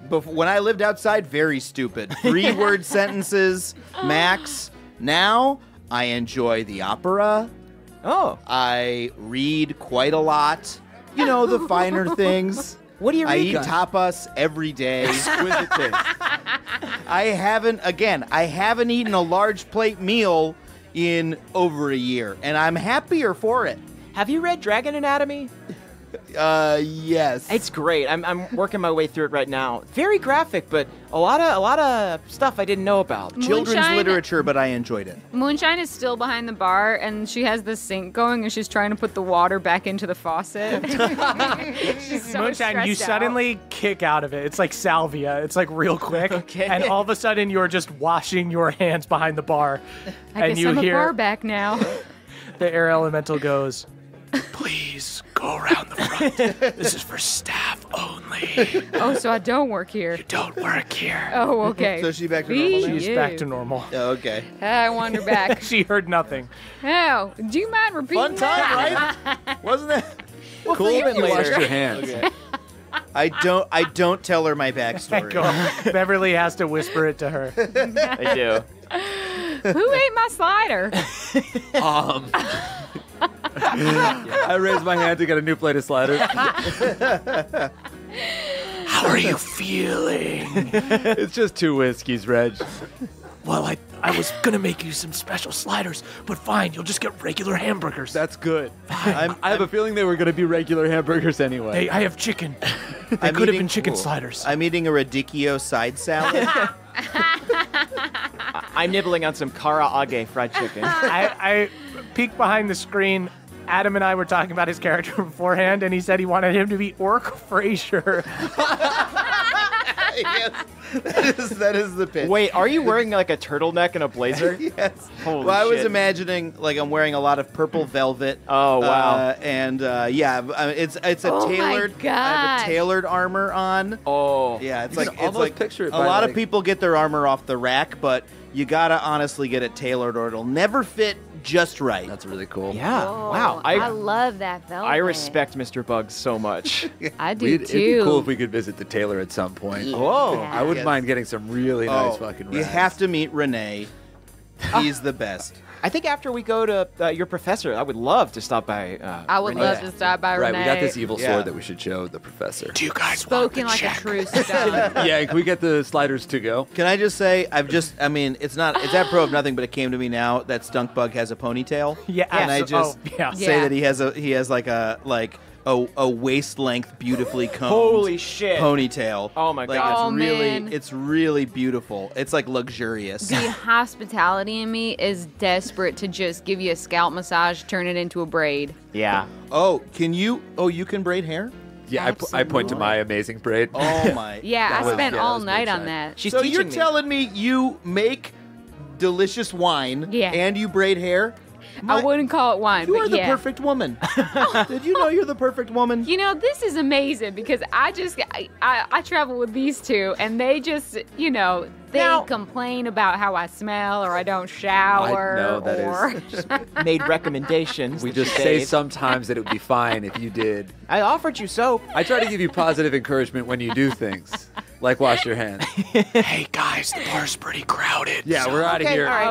when I lived outside, very stupid. 3-word sentences, max. Now, I enjoy the opera. Oh. I read quite a lot. You know, the finer things. What do you read? I eat tapas every day. Exquisite taste. I haven't eaten a large plate meal in over a year, and I'm happier for it. Have you read Dragon Anatomy? Yes. It's great. I'm working my way through it right now. Very graphic, but a lot of stuff I didn't know about. Children's Moonshine- literature, but I enjoyed it. Moonshine is still behind the bar, and she has the sink going, and she's trying to put the water back into the faucet. She's so Moonshine, you stressed out. suddenly kick out of it. It's like salvia. It's like real quick. Okay. And all of a sudden, you're just washing your hands behind the bar. I and guess you I'm a hear bar back now. the air elemental goes, please go around the front. This is for staff only. Oh, so I don't work here. You don't work here. Oh, okay. So is she back to normal now? She's back to normal. Oh, okay. I wander back. She heard nothing. Oh, do you mind repeating Fun time, that? right? Wasn't it? We'll Cool think of that it you washed later. your hands. Okay. I don't tell her my backstory. Beverly has to whisper it to her. I do. Who ate my slider? I raised my hand to get a new plate of sliders. How are you feeling? It's just 2 whiskeys, Reg. Well, I was going to make you some special sliders, but fine, you'll just get regular hamburgers. That's good. I have a feeling they were going to be regular hamburgers anyway. Hey, I have chicken. They could have been chicken sliders. I'm eating a radicchio side salad. I'm nibbling on some karaage fried chicken. I peeked behind the screen. Adam and I were talking about his character beforehand, and he said he wanted him to be Orc Fraser. Yes, that is the pitch. Wait, are you wearing like a turtleneck and a blazer? Yes. Holy well, I was shit. imagining like I'm wearing a lot of purple velvet. Oh, wow. It's a Oh my tailored. I have gosh. a tailored armor on. Oh. Yeah, it's You like can it's almost like picture it a by, lot of like- people get their armor off the rack, but you gotta honestly get it tailored, or it'll never fit just right. That's really cool. Yeah. Wow. I love that velvet. I respect Mr. Bugs so much. I do It'd too. be cool if we could visit the tailor at some point. Whoa. Yeah. I wouldn't Yes. mind getting some really nice fucking rags. You have to meet Renee. He's the best. I think after we go to your professor, I would love to stop by. I would Renee. love to stop by Right, Renee. we got this evil Yeah. sword that we should show the professor. Do you guys Spoken like a true stone. Yeah, can we get the sliders to go? Can I just say, it's that pro of nothing, but it came to me now that Stunk Bug has a ponytail. Yeah, Can I just yeah. say Yeah. that he has like a waist length, beautifully combed Holy shit. ponytail. Oh my Like, God. Oh, it's really, man. it's really beautiful. It's like luxurious. The hospitality in me is desperate to just give you a scalp massage, turn it into a braid. Yeah. Oh, you can braid hair? Yeah, I point to my amazing braid. Oh my. Yeah, That I was- spent yeah, that all was night big on shot. that. She's So teaching you're me. telling me you make delicious wine Yeah. and you braid hair? I wouldn't call it wine, You but are the yeah. perfect woman. Did you know you're the perfect woman? You know, this is amazing because I travel with these two, and they just, they Now- complain about how I smell or I don't shower. I know that or is. Made recommendations. We that you just say made. sometimes that it would be fine if you did. I offered you soap. I try to give you positive encouragement when you do things, like wash your hands. Hey guys, the bar's pretty crowded. Yeah, we're out of Okay, here. all right.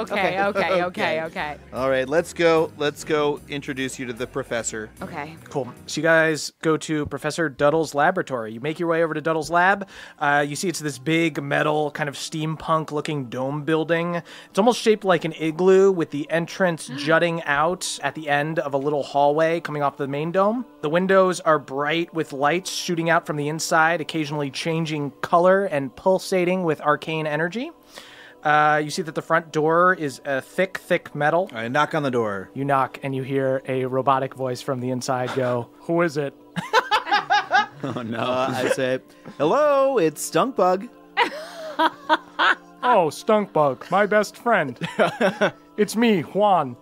Okay. All right, let's go introduce you to the professor. Okay. Cool. So you guys go to Professor Duddle's laboratory. You make your way over to Duddle's lab. You see it's this big metal kind of steampunk-looking dome building. It's almost shaped like an igloo with the entrance jutting out at the end of a little hallway coming off the main dome. The windows are bright with lights shooting out from the inside, occasionally changing color and pulsating with arcane energy. You see that the front door is a thick metal. All right, knock on the door. You knock and you hear a robotic voice from the inside go, "Who is it?" Oh, no. I say, "Hello, it's Stunk Bug." "Oh, Stunkbug, my best friend. It's me, Juan."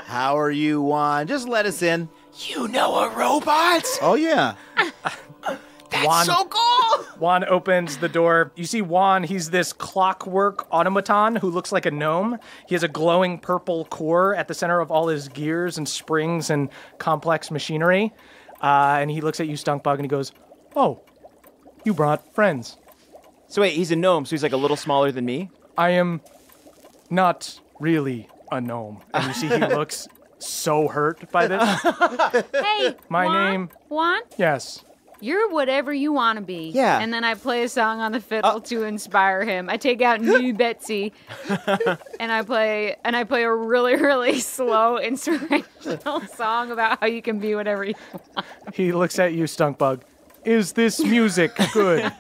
How are you, Juan? Just let us in. "You know a robot?" Oh yeah. Juan, so cool! Juan opens the door. You see Juan, he's this clockwork automaton who looks like a gnome. He has a glowing purple core at the center of all his gears and springs and complex machinery. And he looks at you, Stunkbug, and he goes, "Oh, you brought friends. So wait, he's a gnome, so he's like a little smaller than me? I am not really a gnome." And you see he looks so hurt by this. Hey, My Juan? name- Juan? Yes. You're whatever you want to be. Yeah. And then I play a song on the fiddle to inspire him. I take out New Betsy, and I play a really, really slow inspirational song about how you can be whatever you want. He looks at you, Stunk Bug. Is this music good?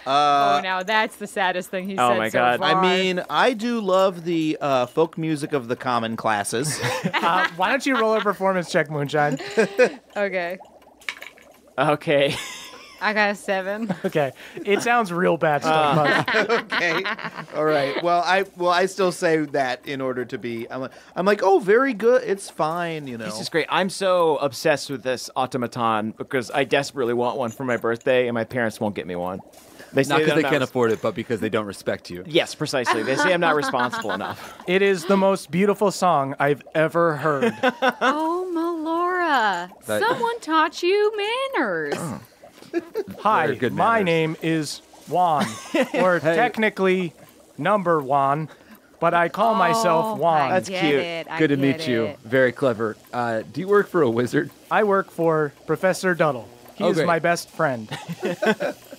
Now that's the saddest thing he said my so God. far. I mean, I do love the folk music of the common classes. Why don't you roll a performance check, Moonshine? Okay. Okay. I got a 7. Okay. It sounds real bad, Stunk Bug. Okay. All right. Well, I still say that in order to be. I'm like, oh, very good. It's fine. You know. This is great. I'm so obsessed with this automaton because I desperately want one for my birthday, and my parents won't get me one. They say Not because that they I'm can't afford it, but because they don't respect you. Yes, precisely. They say I'm not responsible enough. It is the most beautiful song I've ever heard. Oh, Melora. That- Someone taught you manners. Hi, Very good my manners. name is Juan, or technically number Juan, but I call myself Juan. That's get cute. It. I Good to get meet you. it. Very clever. Do you work for a wizard? I work for Professor Duddle. He is great. my best friend.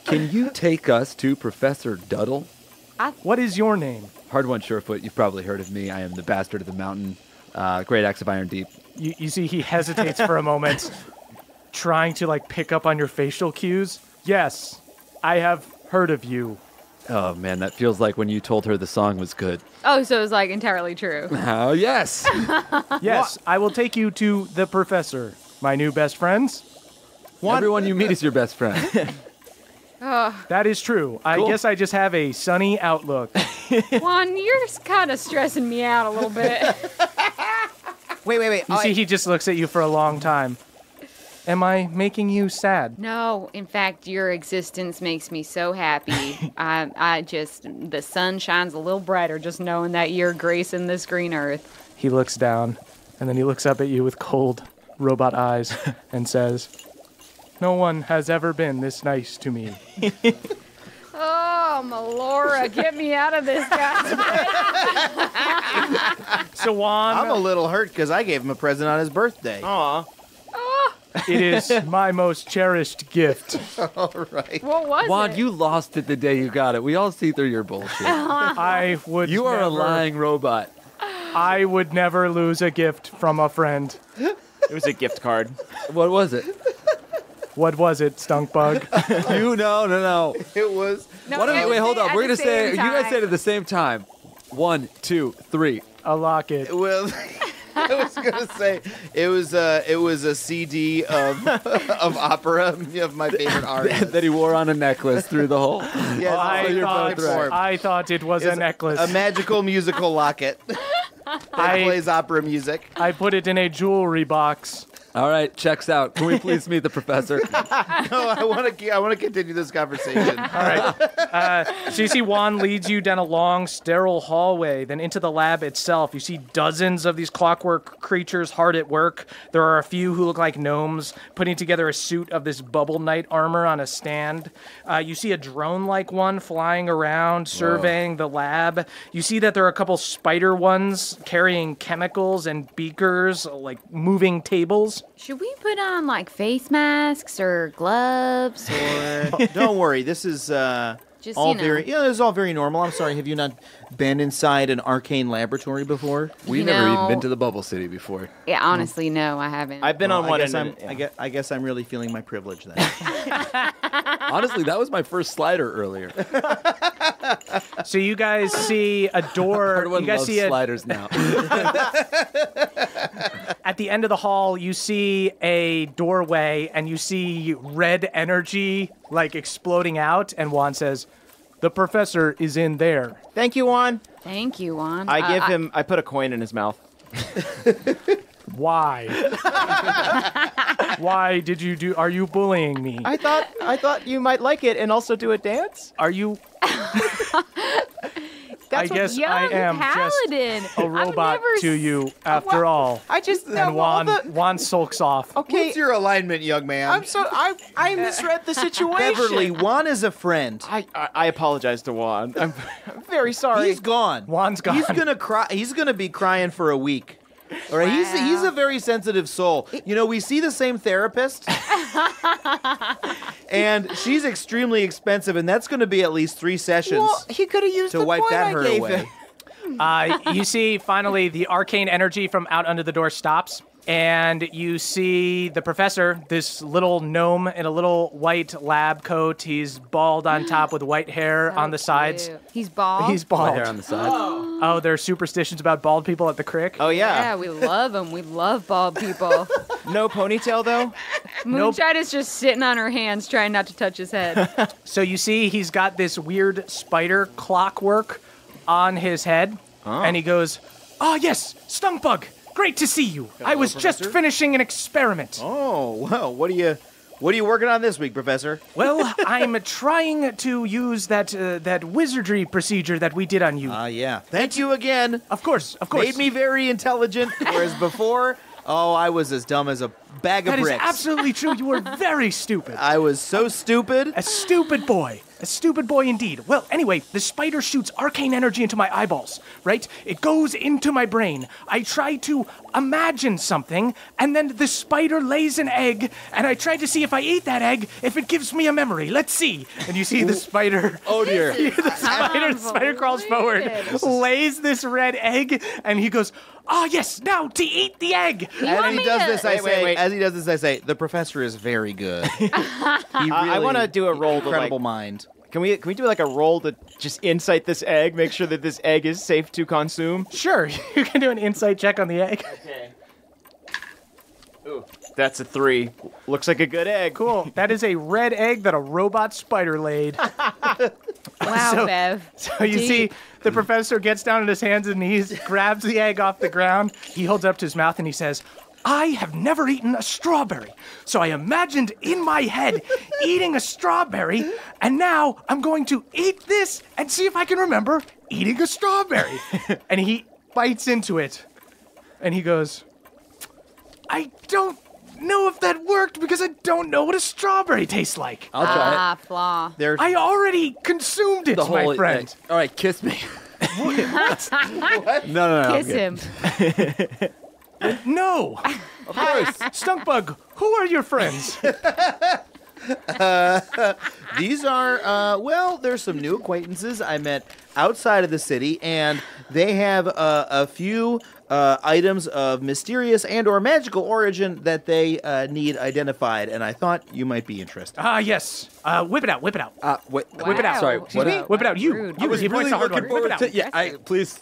Can you take us to Professor Duddle? What is your name? Hard One Surefoot, you've probably heard of me. I am the Bastard of the Mountain, Great Axe of Iron Deep. You see, he hesitates for a moment, trying to pick up on your facial cues. Yes, I have heard of you. Oh man, that feels like when you told her the song was good. Oh, so it's entirely true. Oh yes. Yes, I will take you to the professor, my new best friends. Everyone you meet is your best friend. That is true. I Cool. guess I just have a sunny outlook. Juan, you're kind of stressing me out a little bit. Wait. You see, he just looks at you for a long time. Am I making you sad? No, in fact, your existence makes me so happy. The sun shines a little brighter just knowing that you're gracing this green earth. He looks down, and then he looks up at you with cold robot eyes and says, "No one has ever been this nice to me." Oh, Melora, get me out of this guy's So Juan, I'm a little hurt because I gave him a present on his birthday. Aw. it is my most cherished gift. All right. What was Juan, it? you lost it the day you got it. We all see through your bullshit. I would You are a never- lying robot. I would never lose a gift from a friend. It was a gift card. What was it? What was it, Stunk Bug? No. It was. No, Why don't you we wait? Hold say on. at We're the gonna say same you guys time. say it at the same time. 1, 2, 3. A locket. Well, I was gonna say it was a CD of opera of my favorite artist. That he wore on a necklace through the hole. Yes, I thought it was a necklace. a magical musical locket that plays opera music. I put it in a jewelry box. All right, checks out. Can we please meet the professor? No, I want to continue this conversation. All right. So you see Juan leads you down a long, sterile hallway, then into the lab itself. You see dozens of these clockwork creatures hard at work. There are a few who look like gnomes putting together a suit of this bubble knight armor on a stand. You see a drone-like one flying around, surveying the lab. You see that there are a couple spider ones carrying chemicals and beakers, like moving tables. Should we put on face masks or gloves or Don't worry, this is just all very this is all very normal. I'm sorry, have you not been inside an arcane laboratory before? We've never even been to the Bubble City before. Yeah, honestly, no, I haven't. I've been on one end. I guess I'm really feeling my privilege then. Honestly, that was my first slider earlier. So you guys see a door. Everyone You guys loves see sliders now. at the end of the hall, you see a doorway and you see red energy exploding out. And Juan says, "The professor is in there." Thank you, Juan. Thank you, Juan. I put a coin in his mouth. Why? Why did you do? Are you bullying me? I thought you might like it and also do a dance. Are you? That's I guess I young am paladin. just a robot to you, after all. I just And Juan sulks off. Okay. What's your alignment, young man? I misread the situation. Beverly, Juan is a friend. I apologize to Juan. I'm very sorry. He's gone. Juan's gone. He's gonna cry. He's gonna be crying for a week. All right, he's a very sensitive soul. You know, we see the same therapist, and she's extremely expensive, and that's going to be at least 3 sessions. Well, he could have used to the wipe point that I hurt gave away. him. You see, finally, the arcane energy from out under the door stops. And you see the professor, this little gnome in a little white lab coat. He's bald on top with white hair on the sides. He's bald? He's bald. White hair on the side. Oh, there are superstitions about bald people at the crick? Oh, Yeah, we love them. We love bald people. No ponytail, though? Moonshine is just sitting on her hands trying not to touch his head. So you see he's got this weird spider clockwork on his head. And he goes, yes, stunk bug. Great to see you. I was just finishing an experiment. Oh, well, what are you working on this week, Professor? Well, I'm trying to use that wizardry procedure that we did on you. Yeah. Thank you again. Of course. Made me very intelligent, whereas before, I was as dumb as a bag of That is bricks. absolutely true. You were very stupid. I was so stupid. A stupid boy. A stupid boy indeed. Well, anyway, the spider shoots arcane energy into my eyeballs, right? It goes into my brain. I try to imagine something, and then the spider lays an egg, and I try to see if I eat that egg, if it gives me a memory. Let's see. And you see the spider. Oh, dear. The spider crawls forward, lays this red egg, and he goes, yes, now to eat the egg. As he does this, Wait. As he does this, I say, the professor is very good. He really, I want to do a roll to incredible mind. Can we do like a roll to just insight this egg, make sure that this egg is safe to consume? Sure, you can do an insight check on the egg. Okay. Ooh, that's a 3. Looks like a good egg. Cool. That is a red egg that a robot spider laid. Wow, Bev. So you see, the professor gets down on his hands and knees, grabs the egg off the ground. He holds it up to his mouth and he says, I have never eaten a strawberry. So I imagined in my head eating a strawberry, and now I'm going to eat this and see if I can remember eating a strawberry. And he bites into it, and he goes, I don't know if that worked because I don't know what a strawberry tastes like. I'll try it. Flaw. I already consumed it, The whole my friend. thing. All right, kiss me. What? No. Kiss him. No. Of course. Stunk bug, who are your friends? These are, there's some new acquaintances I met outside of the city, and they have a few items of mysterious and or magical origin that they need identified, and I thought you might be interested. Yes. Whip it out. Whip it out. Sorry. Excuse me? Whip it out. You. Rude. You. He points the hard one. Whip it out. Please.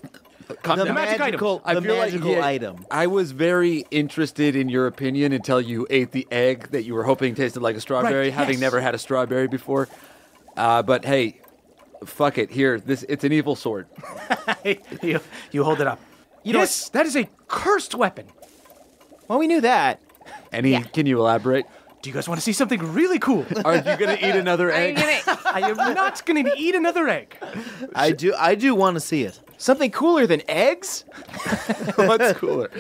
Calm The down. magical, I the feel like, magical item. I was very interested in your opinion until you ate the egg that you were hoping tasted like a strawberry, Right, having yes. never had a strawberry before. But hey, fuck it. Here, it's an evil sword. You hold it up. Yes, that is a cursed weapon. Well, we knew that. Can you elaborate? Do you guys want to see something really cool? Are you gonna eat another egg? I am not going to eat another egg. I do want to see it. Something cooler than eggs? What's cooler?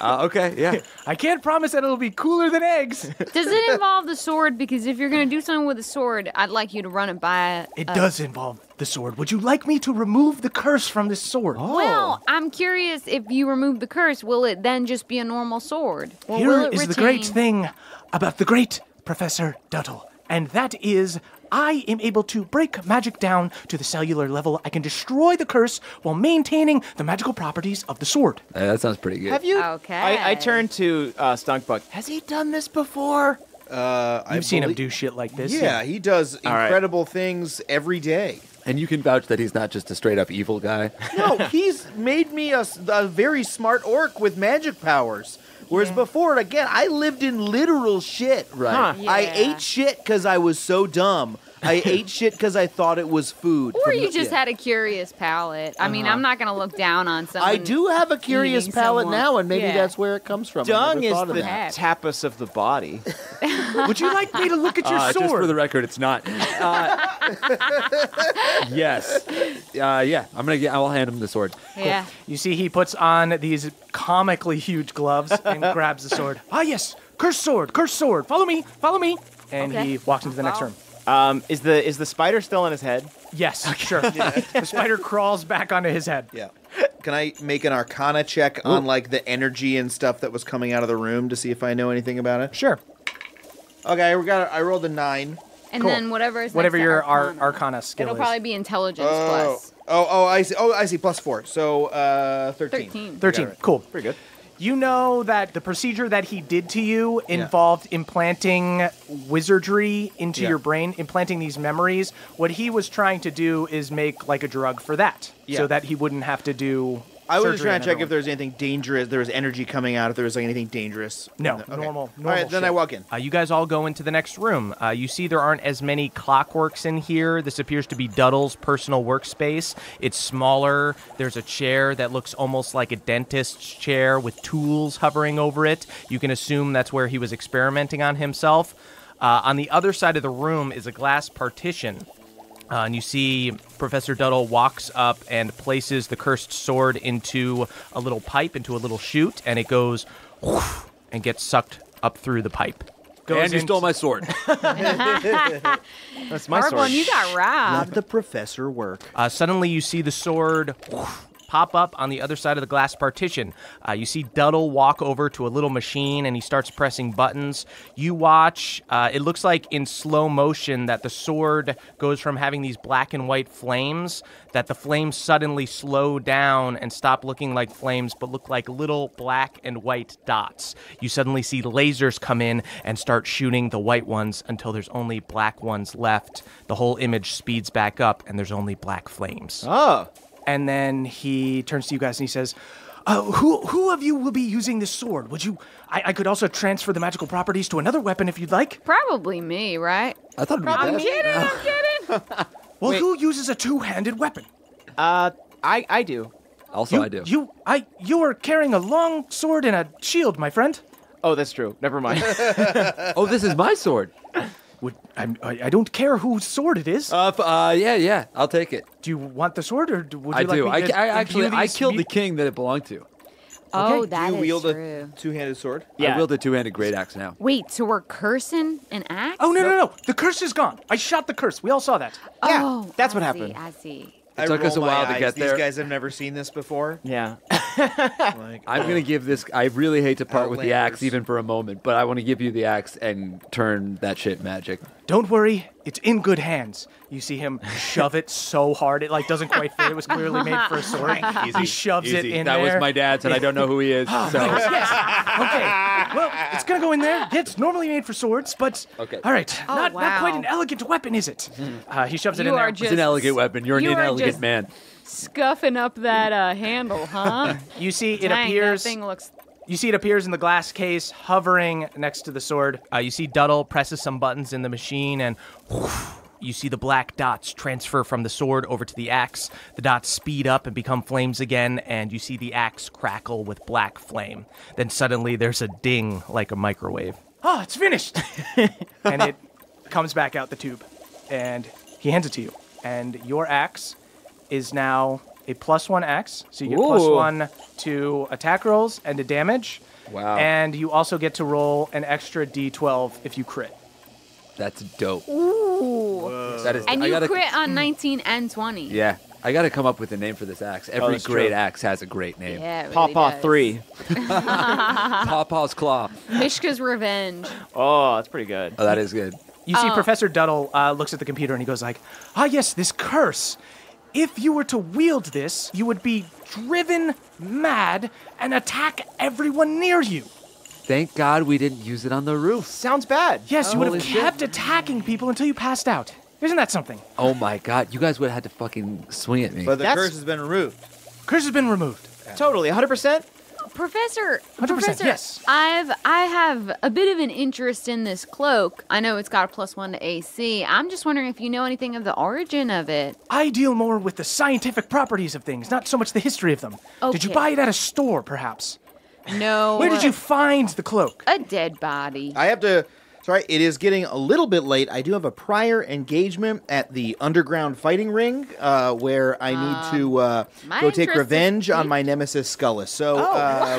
Okay, yeah. I can't promise that it'll be cooler than eggs. Does it involve the sword? Because if you're going to do something with a sword, I'd like you to run it by It does involve the sword. Would you like me to remove the curse from this sword? Well, I'm curious, if you remove the curse, will it then just be a normal sword? Or will Here it is retain... the great thing about the great Professor Duttle, and that is I am able to break magic down to the cellular level. I can destroy the curse while maintaining the magical properties of the sword. That sounds pretty good. Have you? Okay. I turned to Stunkbug. Has he done this before? You've seen him do shit like this. Yeah, he does incredible things every day. And you can vouch that he's not just a straight up evil guy. No, he's made me a very smart orc with magic powers. Whereas before, again, I lived in literal shit. Right. Huh. Yeah. I ate shit because I was so dumb. I ate shit because I thought it was food. Or you just had a curious palate. I mean, I'm not going to look down on someone. I do have a curious eating palate someone. now, and maybe Yeah. that's where it comes from. I Dung never is thought of the that. tapas of the body. Would you like me to look at your sword? Just for the record, it's not. Yes. Yeah. I'll hand him the sword. Yeah. You see, he puts on these comically huge gloves and grabs the sword. Yes, cursed sword, follow me. And Okay. he walks into the next room. Is the spider still on his head? Yes, sure. The spider crawls back onto his head. Yeah. make an Arcana check on like the energy and stuff that was coming out of the room to see if I know anything about it? Sure. Okay, I rolled a 9. And Cool. then whatever is Whatever next to your Arcana skill It'll is. probably be intelligence plus. I see. Oh, I see. Plus 4. So 13. 13. Cool. Pretty good. You know that the procedure that he did to you involved implanting wizardry into your brain, implanting these memories. What he was trying to do is make like a drug for that, so that he wouldn't have to do. I was just surgery trying on to check everyone. if there was anything dangerous. There was energy coming out. If there was like anything dangerous. No, Okay. normal. All right, then shit. I walk in. You guys all go into the next room. You see there aren't as many clockworks in here. This appears to be Duddle's personal workspace. It's smaller. There's a chair that looks almost like a dentist's chair with tools hovering over it. You can assume that's where he was experimenting on himself. On the other side of the room is a glass partition. And you see Professor Duddle walks up and places the cursed sword into a little pipe, into a little chute, and it goes whoosh, and gets sucked up through the pipe. And you stole my sword. That's my Hard sword. one, you got robbed. Let the professor work. Suddenly you see the sword whoosh, pop up on the other side of the glass partition. You see Duddle walk over to a little machine and he starts pressing buttons. You watch, it looks like in slow motion that the sword goes from having these black and white flames, that the flames suddenly slow down and stop looking like flames but look like little black and white dots. You suddenly see lasers come in and start shooting the white ones until there's only black ones left. The whole image speeds back up and there's only black flames. Oh. And then he turns to you guys and he says, who of you will be using this sword? Would you? I could also transfer the magical properties to another weapon if you'd like. Probably me, right? I thought it'd be I'm best. kidding, I'm kidding. Well, who uses a two-handed weapon? I do. Also, I do. You are carrying a long sword and a shield, my friend. Oh, that's true. Never mind. Oh, this is my sword. I don't care whose sword it is. Yeah. I'll take it. Do you want the sword, or would you I like do. me to I imbue killed the these king that it belonged to. Oh, Do that you is wield true. a two-handed sword? Yeah. I wield a two-handed great axe now. Wait, so we're cursing an axe? Oh, no. The curse is gone. I shot the curse. We all saw that. Yeah, Oh, that's what I happened. See, I see. It took us a while to get there. These guys have never seen this before. Yeah. Like, I'm going to give this... I really hate to part with the axe Outlanders. even for a moment, but I want to give you the axe and turn that shit magic. Don't worry, it's in good hands. You see him shove it so hard it like doesn't quite fit. It was clearly made for a sword. He shoves it in that there. was my dad's, and I don't know who he is. So Okay. Well, it's gonna go in there. Yeah, it's normally made for swords, but Okay. all right. Oh, not quite wow. an elegant weapon, is it? He shoves it You in there. are it's just an elegant weapon. You're an you are inelegant just- man. Scuffing up that handle, huh? You see, it Dang, appears. that thing looks. You see, it appears in the glass case, hovering next to the sword. You see Duddle presses some buttons in the machine, and you see the black dots transfer from the sword over to the axe. The dots speed up and become flames again, and you see the axe crackle with black flame. Then suddenly there's a ding like a microwave. Oh, it's finished. And it comes back out the tube, and he hands it to you. And your axe is now a +1 axe, so you get +1 to attack rolls and to damage. Wow. And you also get to roll an extra d12 if you crit. That's dope. Ooh. That is, And I you gotta, crit on 19 and 20. Yeah. I got to come up with a name for this axe. Every that's great true. axe has a great name. Yeah, it really Pawpaw does. 3. Pawpaw's Claw. Mishka's Revenge. Oh, that's pretty good. Oh, that is good. You see Professor Duddle looks at the computer and he goes like, yes, this curse. If you were to wield this, you would be driven mad and attack everyone near you. Thank God we didn't use it on the roof. Sounds bad. Yes, you would Holy have shit. kept attacking people until you passed out. Isn't that something? Oh my God. You guys would have had to fucking swing at me. But the That's- curse has been removed. Curse has been removed. Totally. 100%? Professor, 100%, Professor, yes. I have a bit of an interest in this cloak. I know it's got a +1 to AC. I'm just wondering if you know anything of the origin of it. I deal more with the scientific properties of things, not so much the history of them. Did you Okay. buy it at a store, perhaps? No. Where did you find the cloak? A dead body. I have to. Sorry, it is getting a little bit late. I do have a prior engagement at the underground fighting ring where I need to my go take interest is revenge on piqued. my nemesis Scullus. So,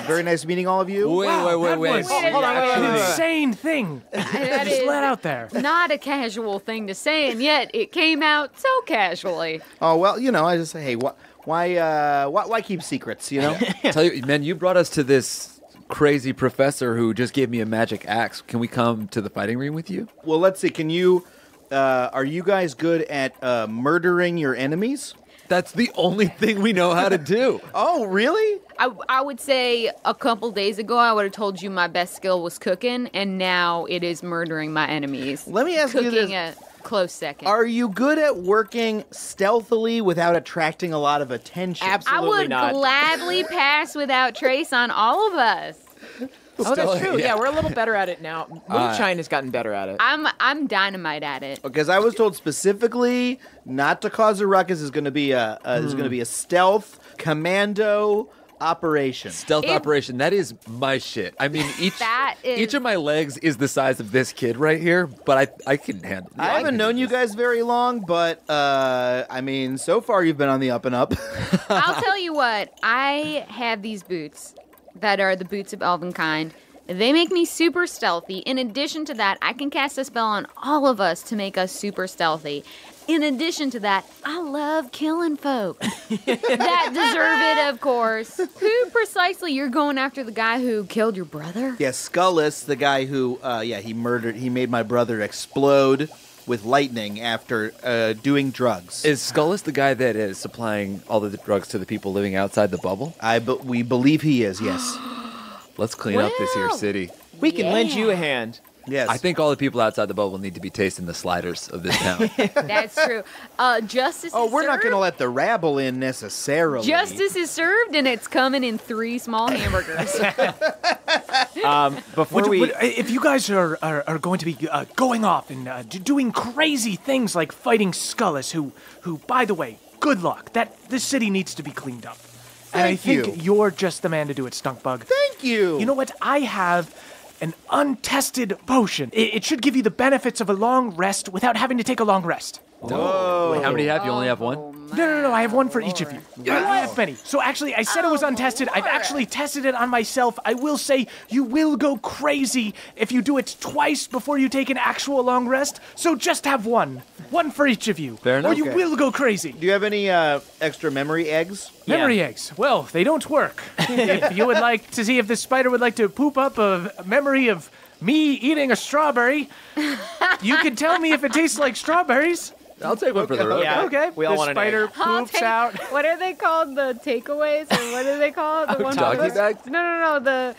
very nice meeting all of you. Wait. That was Hold on, wait. an insane thing. That Just is let out there. not a casual thing to say, and yet it came out so casually. Oh, well, I just say, hey, why keep secrets? You know. Tell you, man, you brought us to this crazy professor who just gave me a magic axe. Can we come to the fighting ring with you? Well, let's see. Can you? Are you guys good at murdering your enemies? That's the only thing we know how to do. Oh, really? I would say a couple days ago I would have told you my best skill was cooking, and now it is murdering my enemies. Let me ask you this. Cooking a close second. Are you good at working stealthily without attracting a lot of attention? Absolutely not. I would gladly pass without trace on all of us. Oh, that's true. Yeah, we're a little better at it now. Moonshine has gotten better at it. I'm dynamite at it. Because I was told specifically not to cause a ruckus is going to be a stealth commando operation. Stealth operation. That is my shit. I mean, each of my legs is the size of this kid right here, but I can handle it. I haven't known you guys very long, but I mean, so far you've been on the up and up. I'll tell you what. I have these boots that are the boots of Elvenkind. They make me super stealthy. In addition to that, I can cast a spell on all of us to make us super stealthy. In addition to that, I love killing folk. That deserve it, of course. Who precisely? You're going after the guy who killed your brother? Yeah, Scullis, the guy who, he made my brother explode with lightning after doing drugs. Is Scullis the guy that is supplying all of the drugs to the people living outside the bubble? We believe he is, yes. Let's clean up this here city. We can lend you a hand. Yes. I think all the people outside the bubble need to be tasting the sliders of this town. That's true. Justice is we're not served. going to let the rabble in necessarily. Justice is served, and it's coming in 3 small hamburgers. If you guys are going to be going off and doing crazy things like fighting Scullis, who, by the way, good luck. This city needs to be cleaned up. And I think you're just the man to do it, Stunkbug. Thank you. You know what? I have an untested potion. It should give you the benefits of a long rest without having to take a long rest. Whoa. Wait, how many do you have? You only have one? No. I have one for each of you. I have many. So actually, I said it was untested. I've actually tested it on myself. I will say you will go crazy if you do it twice before you take an actual long rest. So just have one. One for each of you. Fair enough. Or you will go crazy. Do you have any extra memory eggs? Memory eggs. Well, they don't work. If you would like to see if this spider would like to poop up a memory of me eating a strawberry, you can tell me if it tastes like strawberries. I'll take one for the road. Yeah, Okay. we all the want an spider egg. poops out. What are they called? The takeaways? Or what are they called? The one doggy bags? No.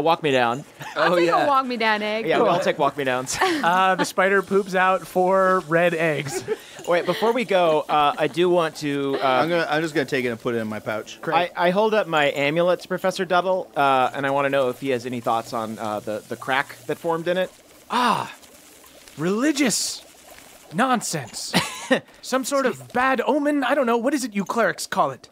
Walk me down. I'll take a walk me down egg. Yeah, I'll take walk me downs. The spider poops out 4 red eggs. Wait, before we go, I do want to. I'm just gonna take it and put it in my pouch. I hold up my amulet to Professor Duddle, and I want to know if he has any thoughts on the crack that formed in it. Religious nonsense. Some sort of bad omen. I don't know. What is it you clerics call it?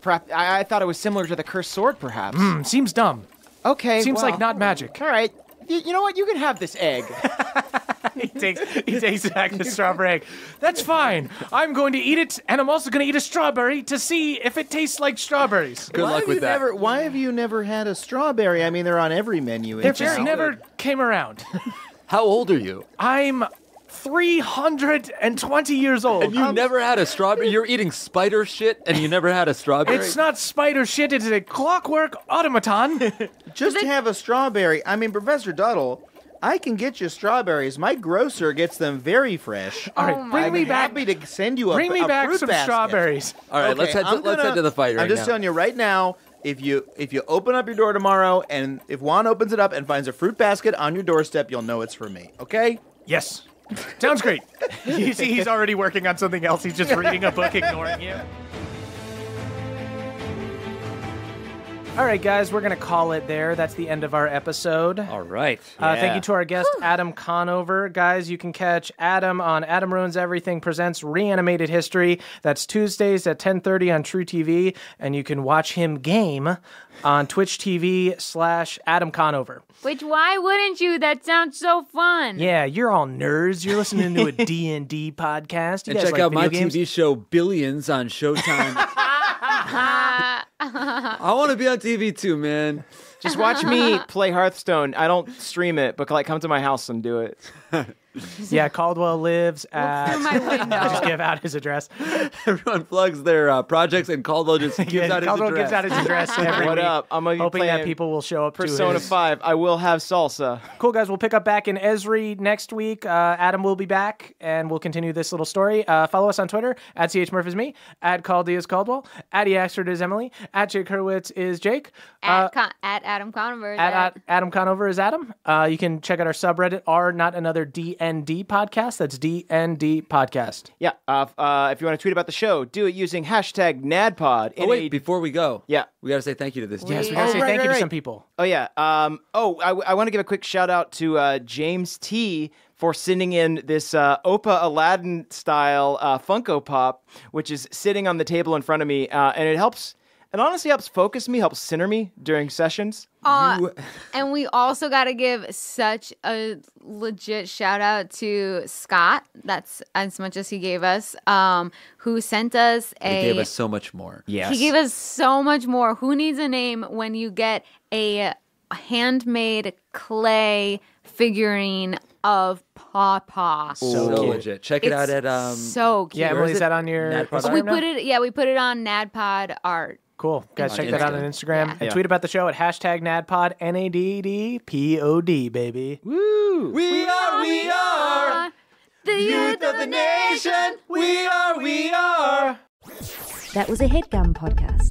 Perhaps I thought it was similar to the cursed sword, perhaps. Seems dumb. Okay. Seems like not magic. All right. You know what? You can have this egg. He takes back the strawberry egg. That's fine. I'm going to eat it, and I'm also going to eat a strawberry to see if it tastes like strawberries. Good luck with that. Why have you never had a strawberry? I mean, they're on every menu. They just never came around. How old are you? I'm 320 years old. And you never had a strawberry? You're eating spider shit and you never had a strawberry? It's not spider shit. It's a clockwork automaton. Just to have a strawberry. I mean, Professor Duddle, I can get you strawberries. My grocer gets them very fresh. All right, bring me back. Happy to send you a Bring me back fruit some basket. strawberries. All right, let's head to the fight right now. I'm just telling you right now, if you open up your door tomorrow and if Juan opens it up and finds a fruit basket on your doorstep, you'll know it's for me. Okay? Yes. Sounds great. You see, he's already working on something else. He's just reading a book, ignoring you. All right, guys, we're going to call it there. That's the end of our episode. All right. Thank you to our guest, Adam Conover. Guys, you can catch Adam on Adam Ruins Everything Presents Reanimated History. That's Tuesdays at 10:30 on True TV. And you can watch him game on Twitch TV/Adam Conover. Which, why wouldn't you? That sounds so fun. Yeah, you're all nerds. You're listening to a D&D podcast. You and guys check like out my video games? TV show Billions on Showtime. I want to be on TV too, man. Just watch me play Hearthstone. I don't stream it, but like come to my house and do it. Yeah, Caldwell lives at. Through my window. Just give out his address. Everyone plugs their projects, and Caldwell just gives out his Caldwell address. gives out his address every What week. up? I'm gonna be hoping playing that people will show up Persona to his 5. I will have salsa. Cool, guys. We'll pick up back in Ezry next week. Adam will be back, and we'll continue this little story. Follow us on Twitter, at CHMurph is me, at Caldy is Caldwell, at EAxford is Emily, at Jake Hurwitz is Jake. At Adam Conover. At Adam Conover is Adam. You can check out our subreddit, r not another DND podcast. That's DND podcast. Yeah. If you want to tweet about the show, do it using hashtag NADPOD. Oh, wait, before we go. Yeah. We got to say thank you to this. Yes, we gotta say thank you to some people. Oh, yeah. I want to give a quick shout out to James T. for sending in this Opa Aladdin style Funko Pop, which is sitting on the table in front of me, and it honestly helps focus me, helps center me during sessions. And we also got to give such a legit shout out to Scott. That's as much as he gave us, who sent us He gave us so much more. Yes. He gave us so much more. Who needs a name when you get a handmade clay figurine of Pawpaw? So legit. Check it out at so cute. Yeah, Emily, is that on your NADPOD? We put it on NADPOD art. Cool. Guys, check that out on Instagram. Yeah. And tweet about the show at hashtag NADPOD, NADDPOD, baby. Woo! We are the youth of the nation. We are. That was a HeadGum podcast.